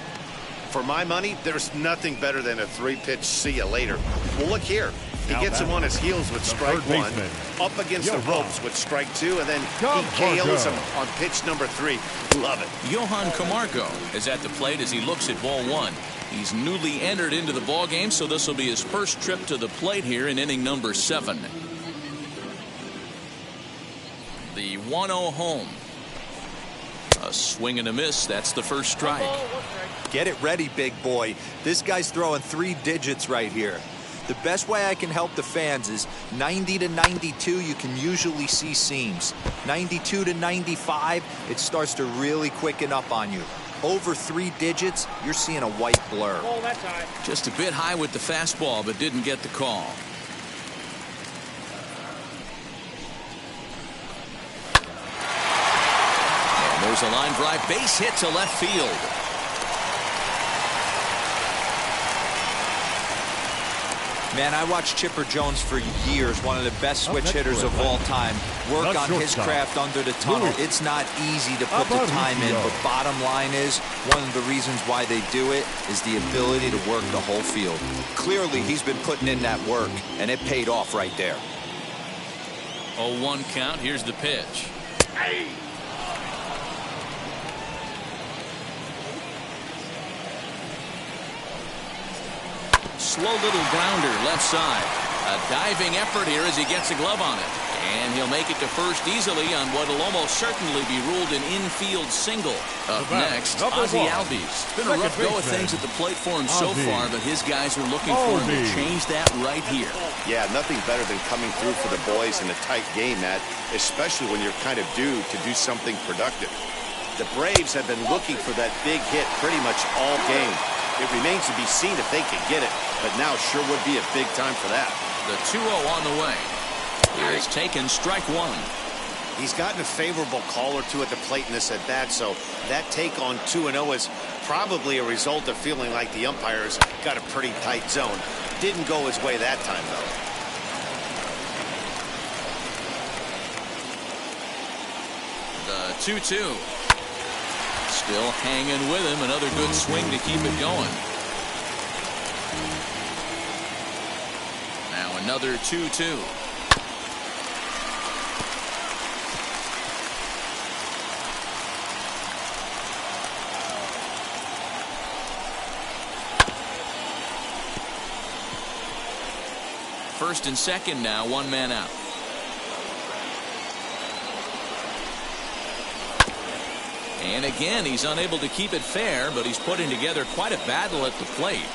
For my money, there's nothing better than a 3-pitch see you later. Well, look here. He gets him on his heels with strike 1, up against the ropes with strike 2, and then he KOs him on pitch number 3. Love it. Johan Camargo is at the plate as he looks at ball 1. He's newly entered into the ball game, so this will be his first trip to the plate here in inning number 7. The 1-0 home. A swing and a miss. That's the first strike. Get it ready, big boy. This guy's throwing 3 digits right here. The best way I can help the fans is 90 to 92, you can usually see seams. 92 to 95, it starts to really quicken up on you. Over 3 digits, you're seeing a white blur. Oh, that's high. Just a bit high with the fastball, but didn't get the call. And there's a line drive, base hit to left field. Man, I watched Chipper Jones for years, one of the best switch hitters of all time. Work on his craft under the tunnel. It's not easy to put the time in, but bottom line is, one of the reasons why they do it is the ability to work the whole field. Clearly, he's been putting in that work, and it paid off right there. 0-1 count. Here's the pitch. Hey. Slow little grounder left side. A diving effort here as he gets a glove on it. And he'll make it to first easily on what will almost certainly be ruled an infield single. Up next, Ozzie Albies. It's been a rough go of things at the plate for him so far, but his guys are looking for him to change that right here. Yeah, nothing better than coming through for the boys in a tight game, Matt, especially when you're kind of due to do something productive. The Braves have been looking for that big hit pretty much all game. It remains to be seen if they can get it, but now sure would be a big time for that. The 2-0 on the way. Here's taken strike one. He's gotten a favorable call or two at the plate in this at bat, so that take on 2-0 is probably a result of feeling like the umpires got a pretty tight zone. Didn't go his way that time, though. The 2-2. Still hanging with him. Another good swing to keep it going. Now another 2-2. First and second now, one man out. And again, he's unable to keep it fair, but he's putting together quite a battle at the plate.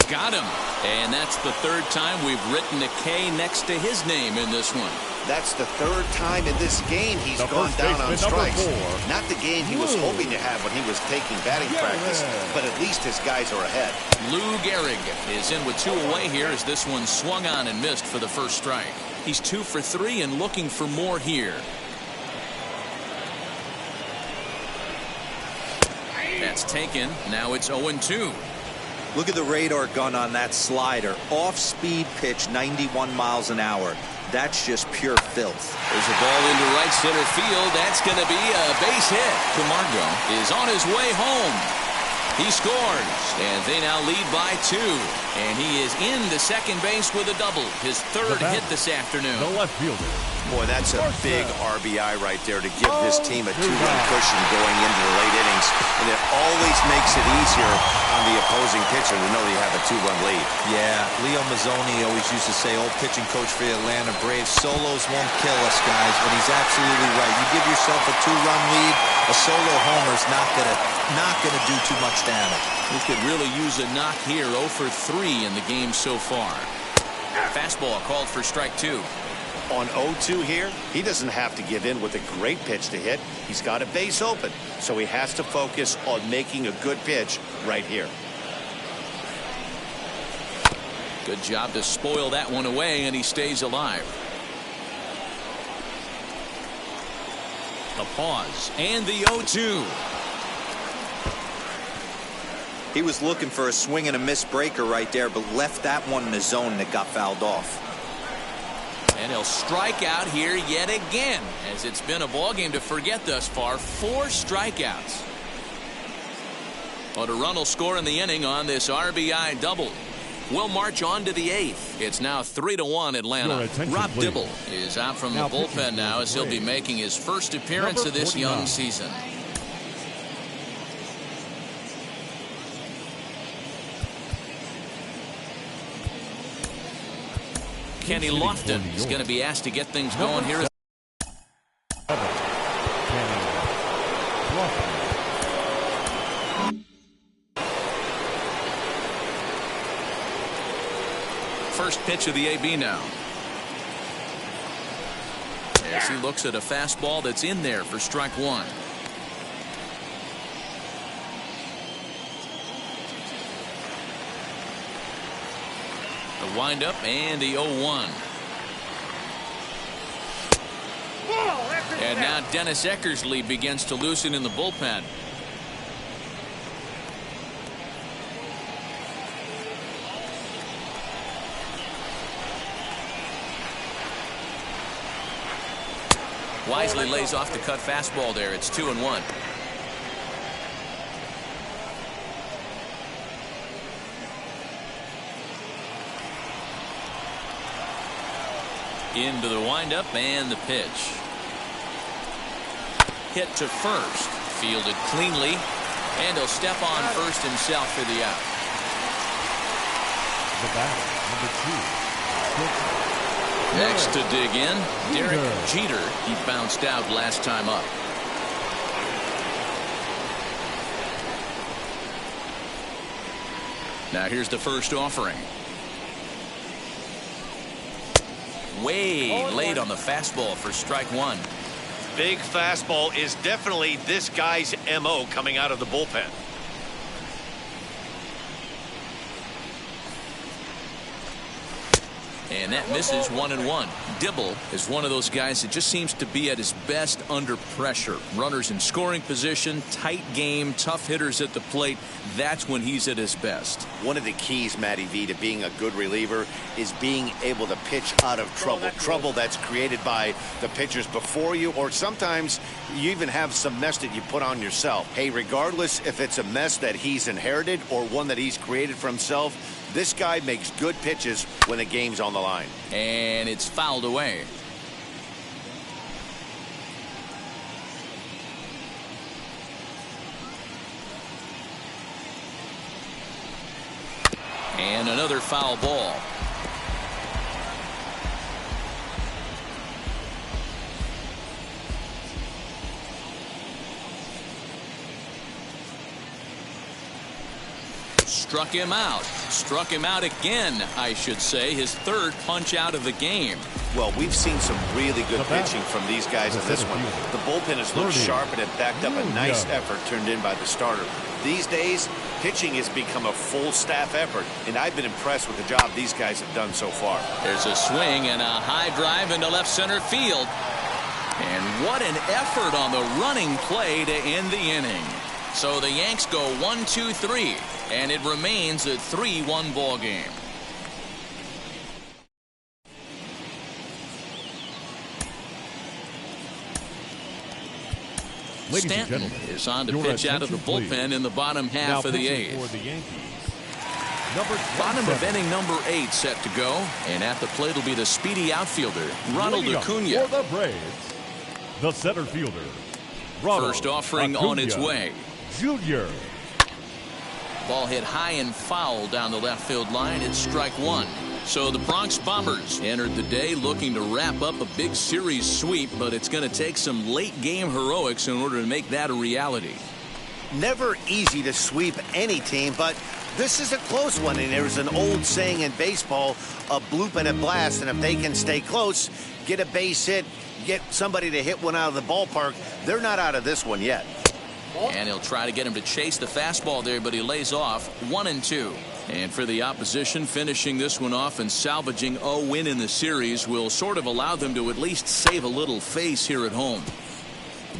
Got him. And that's the third time we've written a K next to his name in this one. That's the third time in this game he's gone down on strikes. Not the game he was hoping to have when he was taking batting practice, but at least his guys are ahead. Lou Gehrig is in with 2 away here as this one swung on and missed for the first strike. He's 2 for 3 and looking for more here. That's taken. Now it's 0-2. Look at the radar gun on that slider. Off-speed pitch, 91 miles an hour. That's just pure filth. There's a ball into right center field. That's going to be a base hit. Camargo is on his way home. He scores, and they now lead by 2. And he is into second base with a double. His third hit this afternoon. The left fielder. Boy, that's a big RBI right there to give his team a 2-run cushion going into the late innings. And it always makes it easier on the opposing pitcher to know they have a 2-run lead. Yeah, Leo Mazzoni always used to say, old pitching coach for the Atlanta Braves, solos won't kill us, guys. And he's absolutely right. You give yourself a 2-run lead, a solo homer's not gonna do too much damage. He could really use a knock here. 0 for 3 in the game so far. Fastball called for strike 2. On 0-2 here, he doesn't have to give in with a great pitch to hit. He's got a base open, so he has to focus on making a good pitch right here. Good job to spoil that one away, and he stays alive. The pause and the 0-2. He was looking for a swing and a miss breaker right there, but left that one in the zone that got fouled off. And he'll strike out here yet again, as it's been a ball game to forget thus far. 4 strikeouts. But a run will score in the inning on this RBI double. We'll march on to the 8th. It's now 3-1 Atlanta. Rob Dibble is out from the bullpen now as he'll be making his first appearance of this young season. Kenny Lofton is going to be asked to get things going here. First pitch of the AB now. As he looks at a fastball that's in there for strike 1. The windup and the 0-1. And now Dennis Eckersley begins to loosen in the bullpen. Wisely lays off the cut fastball there. It's 2-1. Into the windup and the pitch. Hit to first. Fielded cleanly. And he'll step on first himself for the out. The batter, number 2. Next to dig in, Derek Jeter. He bounced out last time up. Now here's the first offering. way late on the fastball for strike one. Big fastball is definitely this guy's MO coming out of the bullpen. And that misses 1-1. Dibble is one of those guys that just seems to be at his best under pressure. Runners in scoring position, tight game, tough hitters at the plate. That's when he's at his best. One of the keys, Matty V, to being a good reliever is being able to pitch out of trouble. Trouble that's created by the pitchers before you, or sometimes you even have some mess that you put on yourself. Hey, regardless if it's a mess that he's inherited or one that he's created for himself, this guy makes good pitches when the game's on the line. And it's fouled away. And another foul ball. Struck him out. Struck him out again, I should say. His third punch out of the game. Well, we've seen some really good pitching from these guys in this one. The bullpen has looked sharp and it backed up a nice effort turned in by the starter. These days, pitching has become a full staff effort, and I've been impressed with the job these guys have done so far. There's a swing and a high drive into left center field. And what an effort on the running play to end the inning. So the Yanks go 1-2-3, and it remains a 3-1 ball game. Stanton is on to pitch out of the bullpen in the bottom half of the eighth. Bottom of inning number 8 set to go, and at the plate will be the speedy outfielder Ronald Acuna. For the Braves, the center fielder, First offering on its way. Junior. Ball hit high and foul down the left field line. It's strike one. So the Bronx Bombers entered the day looking to wrap up a big series sweep, but it's going to take some late game heroics in order to make that a reality. Never easy to sweep any team, but this is a close one, and there's an old saying in baseball, a bloop and a blast, and if they can stay close, get a base hit, get somebody to hit one out of the ballpark, they're not out of this one yet. And he'll try to get him to chase the fastball there, but he lays off 1-2. And for the opposition, finishing this one off and salvaging a win in the series will sort of allow them to at least save a little face here at home.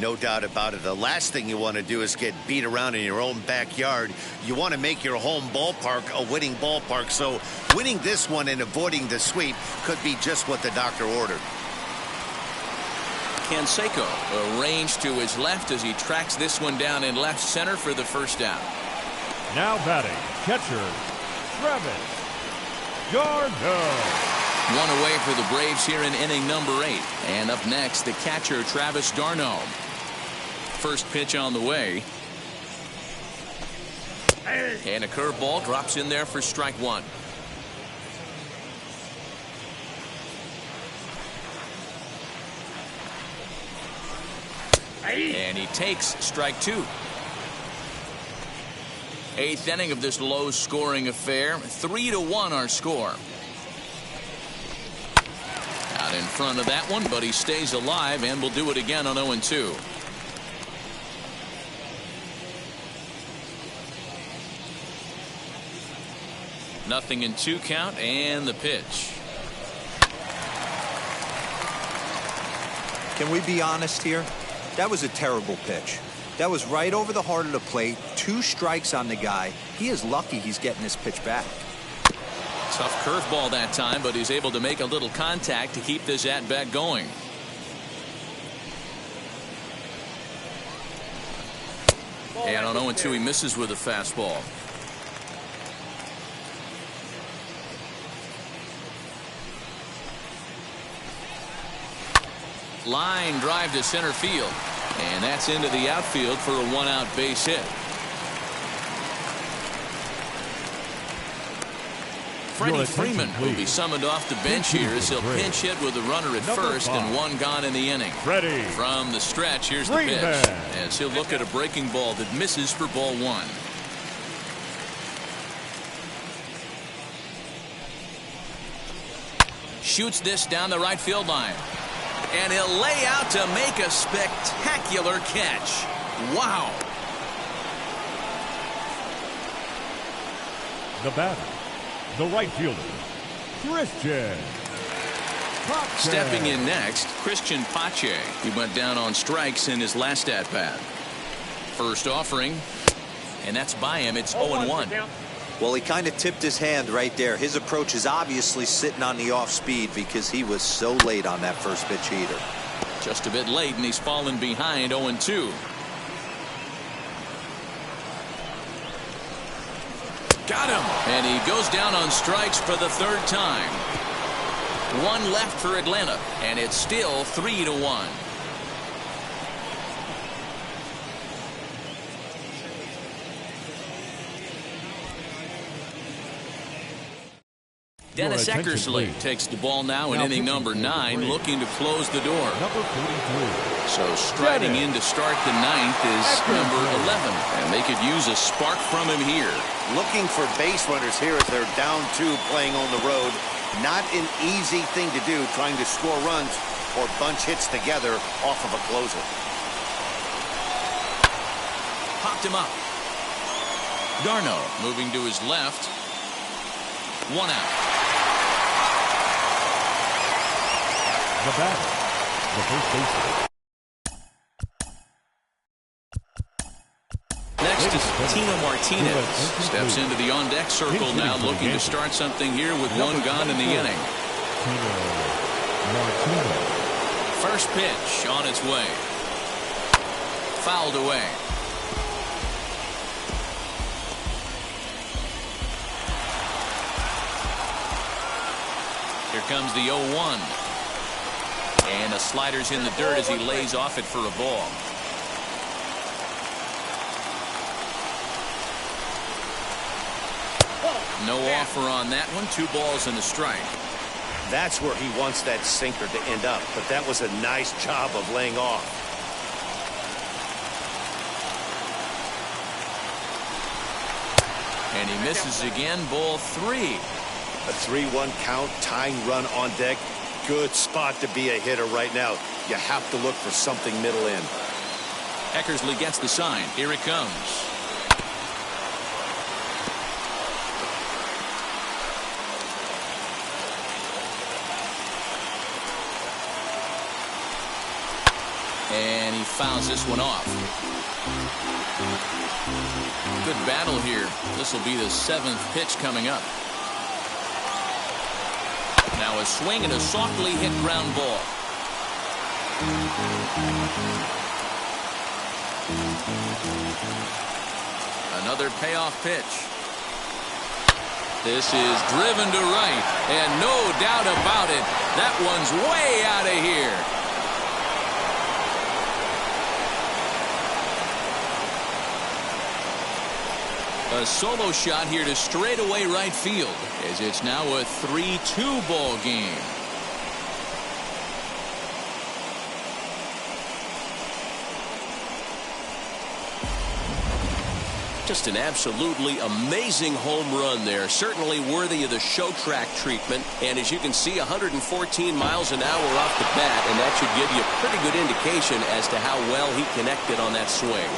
No doubt about it. The last thing you want to do is get beat around in your own backyard. You want to make your home ballpark a winning ballpark. So winning this one and avoiding the sweep could be just what the doctor ordered. Canseco arranged to his left as he tracks this one down in left center for the first out. Now batting, catcher, Travis d'Arnaud. One away for the Braves here in inning number 8. And up next, the catcher, Travis d'Arnaud. First pitch on the way. And a curveball drops in there for strike one. And he takes strike two. 8th inning of this low-scoring affair. 3-1 our score. Out in front of that one, but he stays alive and will do it again on 0-2. Nothing in 2 count, and the pitch. Can we be honest here? That was a terrible pitch. That was right over the heart of the plate. 2 strikes on the guy. He is lucky he's getting this pitch back. Tough curveball that time, but he's able to make a little contact to keep this at-bat going. And on 0-2, he misses with a fastball. Line drive to center field. And that's into the outfield for a 1-out base hit. Freddie Freeman will be summoned off the bench here as he'll pinch hit with a runner at first and 1 gone in the inning. From the stretch, here's the pitch as he'll look at a breaking ball that misses for ball 1. Shoots this down the right field line. And he'll lay out to make a spectacular catch. Wow. The batter, the right fielder, Christian Pache. Stepping in next, Christian Pache. He went down on strikes in his last at-bat. First offering, and that's by him. It's 0-1. Well, he kind of tipped his hand right there. His approach is obviously sitting on the off speed because he was so late on that first pitch heater. Just a bit late, and he's fallen behind 0-2. Got him. And he goes down on strikes for the third time. One left for Atlanta, and it's still 3-1. Dennis Eckersley takes the ball now in inning number 9, looking to close the door. Number 43. So striding in to start the 9th is number 11, and they could use a spark from him here. Looking for base runners here as they're down 2 playing on the road. Not an easy thing to do, trying to score runs or bunch hits together off of a closer. Popped him up. Darno moving to his left. 1 out. The batter, the first baseman. Next is Tino Martinez. Steps into the on-deck circle now, looking to start something here with 1 gone in the inning. Tino Martinez. First pitch on its way. Fouled away. Here comes the 0-1. And the slider's in the dirt as he lays off it for a ball. No offer on that one. 2 balls and a strike. That's where he wants that sinker to end up, but that was a nice job of laying off. And he misses again. Ball 3. A 3-1 count, tying run on deck. Good spot to be a hitter right now. You have to look for something middle in. Eckersley gets the sign. Here it comes. And he fouls this one off. Good battle here. This will be the 7th pitch coming up. Now a swing and a softly hit ground ball. Another payoff pitch. This is driven to right, and no doubt about it, that one's way out of here. A solo shot here to straightaway right field, as it's now a 3-2 ball game. Just an absolutely amazing home run there. Certainly worthy of the show track treatment. And as you can see, 114 miles an hour off the bat, and that should give you a pretty good indication as to how well he connected on that swing.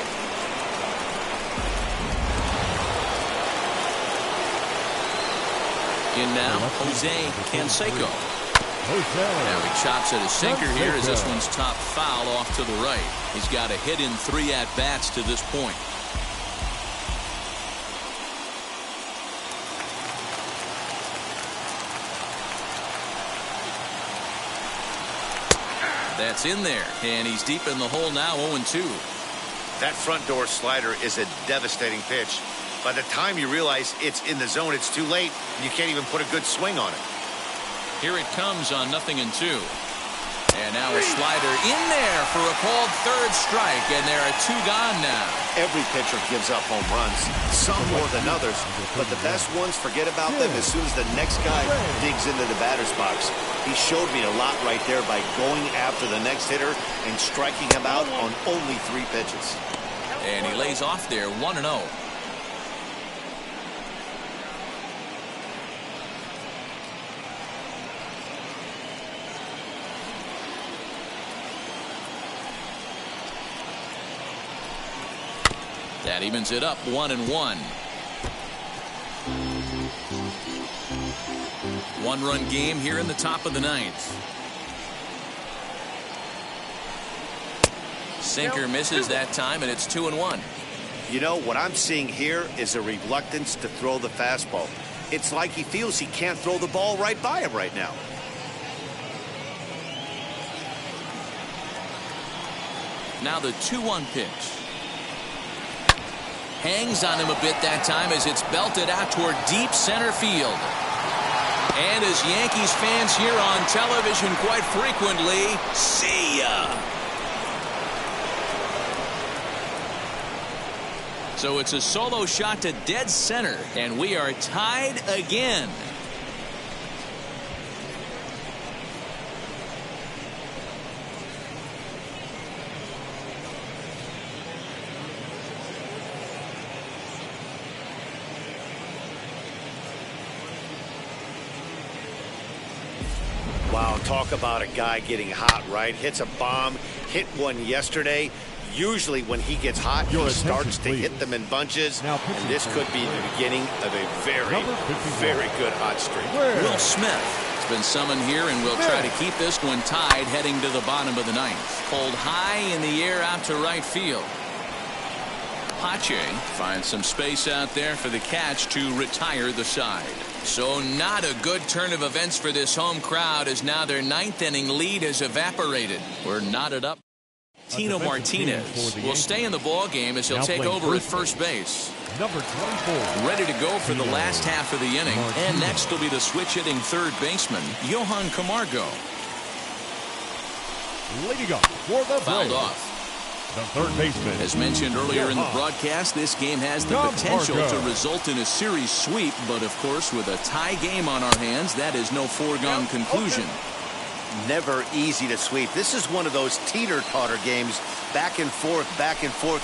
In now, Jose Canseco. Now he chops at a sinker here as this one's top foul off to the right. He's got a hit in 3 at-bats to this point. That's in there, and he's deep in the hole now, 0-2. That front door slider is a devastating pitch. By the time you realize it's in the zone, it's too late. You can't even put a good swing on it. Here it comes on 0-2. And now a slider in there for a called 3rd strike, and there are 2 gone now. Every pitcher gives up home runs, some more than others, but the best ones forget about them as soon as the next guy digs into the batter's box. He showed me a lot right there by going after the next hitter and striking him out on only 3 pitches. And he lays off there, 1-0. That evens it up 1-1. One-run game here in the top of the ninth. Sinker misses that time, and it's 2-1. You know, what I'm seeing here is a reluctance to throw the fastball. It's like he feels he can't throw the ball right by him right now. Now the 2-1 pitch. Hangs on him a bit that time as it's belted out toward deep center field. And as Yankees fans hear on television quite frequently, see ya. So it's a solo shot to dead center, and we are tied again. Wow, talk about a guy getting hot, right? Hits a bomb, hit one yesterday. Usually when he gets hot, he starts to hit them in bunches, and this could be the beginning of a very good hot streak. Will Smith has been summoned here, and will try to keep this one tied heading to the bottom of the ninth. Pulled high in the air out to right field. Pache finds some space out there for the catch to retire the side. So not a good turn of events for this home crowd, as now their ninth inning lead has evaporated. We're knotted up. Tino Martinez will stay in the ball game as he'll take over at first base. Number 24. Ready to go for the last half of the inning. And next will be the switch hitting third baseman, Johan Camargo. Leading up for the Fouled off. The third baseman. As mentioned earlier in the broadcast, this game has the potential to result in a series sweep, but of course with a tie game on our hands, that is no foregone conclusion. Never easy to sweep. This is one of those teeter-totter games, back and forth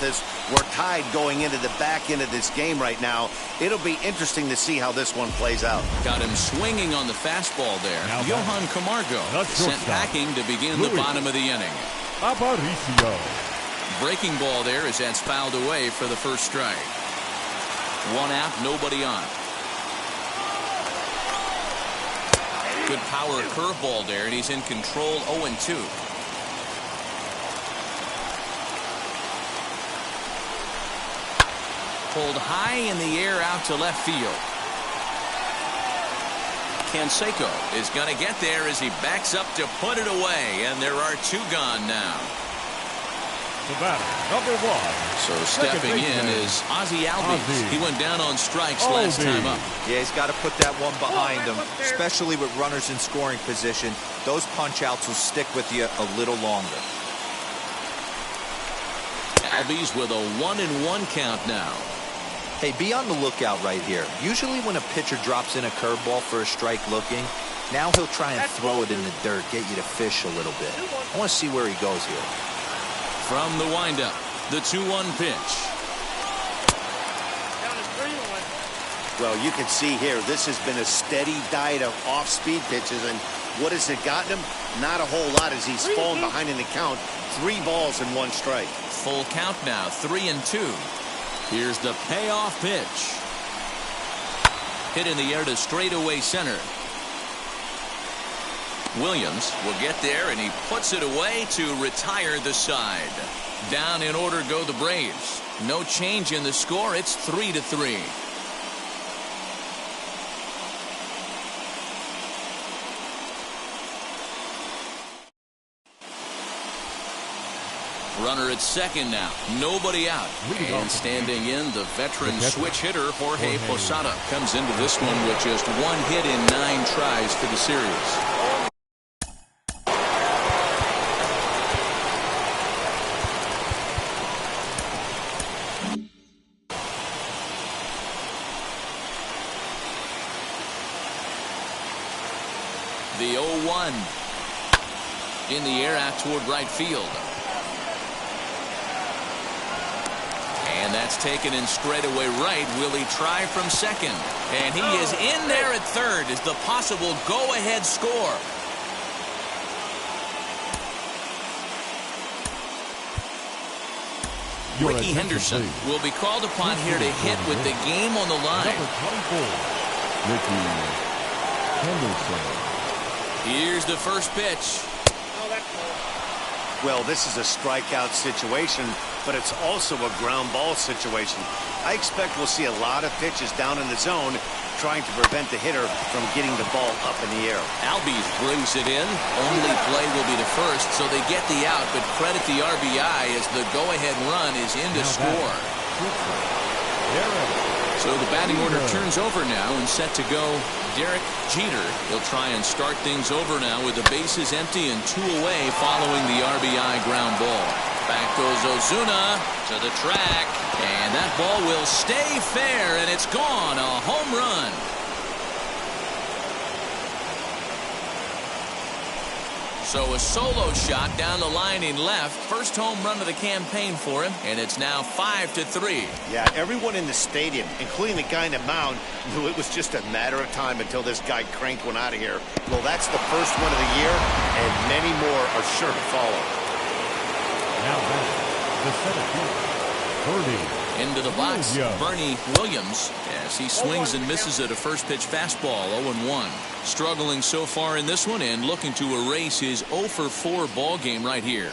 as we're tied going into the back end of this game right now. It'll be interesting to see how this one plays out. Got him swinging on the fastball there. Johan Camargo sent packing to begin the bottom of the inning. Aparicio. Breaking ball there as that's fouled away for the first strike. One out, nobody on. Good power curveball there, and he's in control. 0-2. Pulled high in the air out to left field. Canseco is going to get there as he backs up to put it away, and there are two gone now. The batter, number 1. So stepping in is Ozzie Albies. He went down on strikes last time up. Yeah, he's got to put that one behind him, especially with runners in scoring position. Those punch-outs will stick with you a little longer. Albies with a 1-1 count now. Hey, be on the lookout right here. Usually when a pitcher drops in a curveball for a strike looking, now he'll try and throw it in the dirt, get you to fish a little bit. I want to see where he goes here. From the windup, the 2-1 pitch. Well, you can see here, this has been a steady diet of off-speed pitches, and what has it gotten him? Not a whole lot as he's fallen behind in the count. 3 balls and 1 strike. Full count now, 3-2. Here's the payoff pitch. Hit in the air to straightaway center. Williams will get there, and he puts it away to retire the side. Down in order go the Braves. No change in the score. It's 3-3. Runner at second now. Nobody out. And standing in, the veteran switch hitter, Jorge Posada, comes into this one with just 1 hit in 9 tries for the series. The 0-1 in the air out toward right field. And that's taken in straightaway right. Will he try from second? And he is in there at third as the possible go-ahead score. Ricky Henderson will be called upon here to hit with the game on the line. Number 24, Ricky Henderson. Here's the first pitch. Well, this is a strikeout situation, but it's also a ground ball situation. I expect we'll see a lot of pitches down in the zone trying to prevent the hitter from getting the ball up in the air. Albies brings it in. Only play will be the first, so they get the out, but credit the RBI as the go-ahead run is in to score. So the batting order turns over now and set to go Derek Jeter. He'll try and start things over now with the bases empty and 2 away following the RBI ground ball. Back goes Ozuna to the track, and that ball will stay fair, and it's gone. A home run. So a solo shot down the line in left. First home run of the campaign for him, and it's now 5-3. Yeah, everyone in the stadium, including the guy in the mound, knew it was just a matter of time until this guy cranked one out of here. Well, that's the first one of the year, and many more are sure to follow. Now back, the center fielder, Bernie. Into the box, Bernie Williams, as he swings and misses at a first pitch fastball, 0-1. Struggling so far in this one and looking to erase his 0-for-4 ball game right here.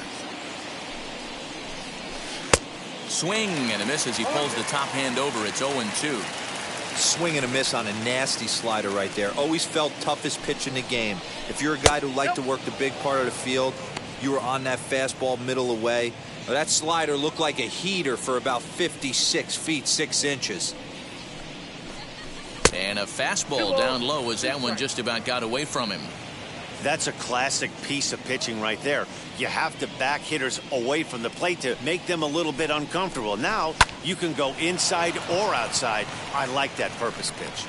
Swing and a miss as he pulls the top hand over. It's 0-2. Swing and a miss on a nasty slider right there. Always felt toughest pitch in the game. If you're a guy who liked to work the big part of the field, you were on that fastball middle away. That slider looked like a heater for about 56 feet 6 inches. And a fastball down low as that one just about got away from him. That's a classic piece of pitching right there. You have to back hitters away from the plate to make them a little bit uncomfortable. Now you can go inside or outside. I like that purpose pitch.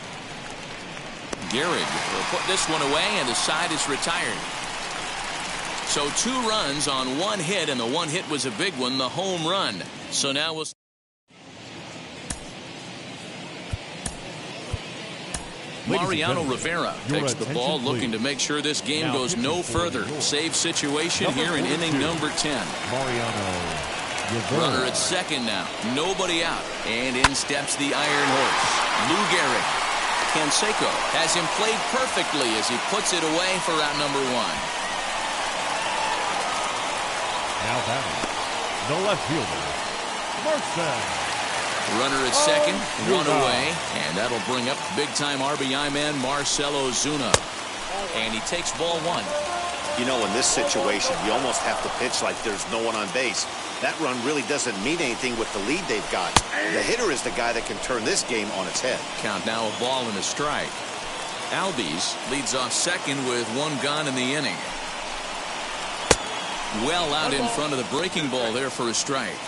Gehrig will put this one away, and the side is retired. So 2 runs on 1 hit, and the 1 hit was a big one, the home run. So now we'll... Mariano Rivera takes the ball, looking to make sure this game goes no further. Save situation here in inning number 10. Mariano Rivera. Runner at second now. Nobody out. And in steps the Iron Horse, Lou Gehrig. Canseco has him played perfectly as he puts it away for out number 1. Now batting, the left fielder, Marcell. Runner at second, 1 away, and that'll bring up big-time RBI man Marcell Ozuna. And he takes ball 1. You know, in this situation, you almost have to pitch like there's no one on base. That run really doesn't mean anything with the lead they've got. The hitter is the guy that can turn this game on its head. Count now a ball and a strike. Albies leads off second with 1 gone in the inning. Well out in front of the breaking ball there for a strike.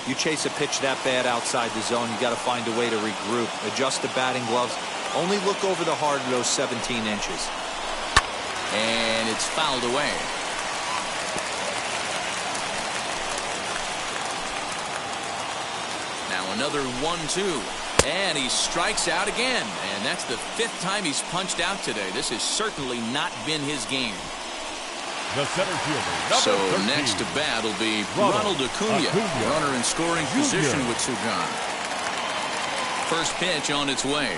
You chase a pitch that bad outside the zone, you got to find a way to regroup, adjust the batting gloves, only look over the heart of those 17 inches. And it's fouled away. Now another 1-2. And he strikes out again. And that's the 5th time he's punched out today. This has certainly not been his game. The center fielder, so 13. next to bat will be Ronald Acuna. Runner in scoring position with 2 gone. First pitch on its way.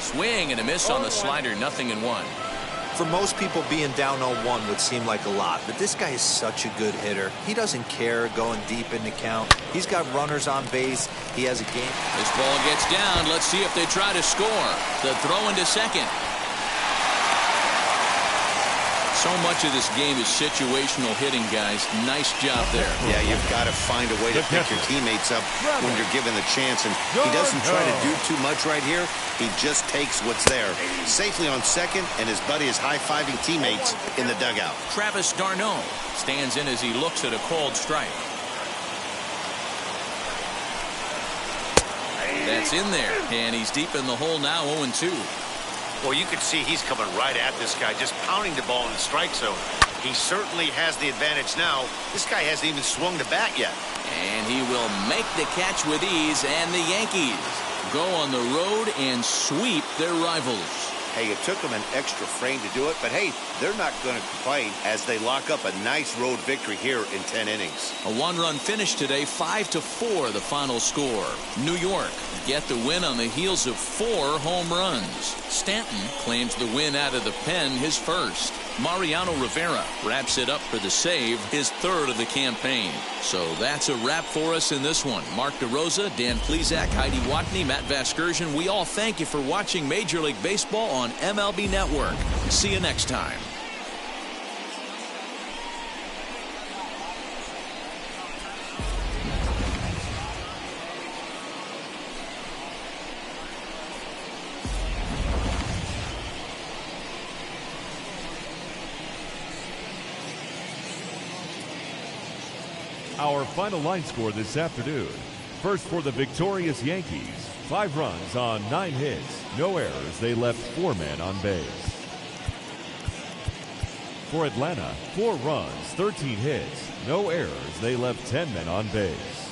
Swing and a miss on the slider, 0-1. For most people, being down 0-1 would seem like a lot, but this guy is such a good hitter. He doesn't care going deep in the count. He's got runners on base. He has a game. This ball gets down. Let's see if they try to score. The throw into second. So much of this game is situational hitting, guys. Nice job there. Yeah, you've got to find a way to pick your teammates up when you're given the chance. And he doesn't try to do too much right here. He just takes what's there. Safely on second, and his buddy is high-fiving teammates in the dugout. Travis d'Arnaud stands in as he looks at a called strike. That's in there, and he's deep in the hole now, 0-2. Well, you can see he's coming right at this guy, just pounding the ball in the strike zone. He certainly has the advantage now. This guy hasn't even swung the bat yet. And he will make the catch with ease, and the Yankees go on the road and sweep their rivals. Hey, it took them an extra frame to do it, but hey, they're not going to complain as they lock up a nice road victory here in 10 innings. A one-run finish today, 5-4 the final score. New York get the win on the heels of 4 home runs. Stanton claims the win out of the pen, his first. Mariano Rivera wraps it up for the save, his 3rd of the campaign. So that's a wrap for us in this one. Mark DeRosa, Dan Plesac, Heidi Watney, Matt Vasgersian, we all thank you for watching Major League Baseball on MLB Network. See you next time. Our final line score this afternoon. First for the victorious Yankees, 5 runs on 9 hits, no errors. They left 4 men on base. For Atlanta, 4 runs, 13 hits, no errors. They left 10 men on base.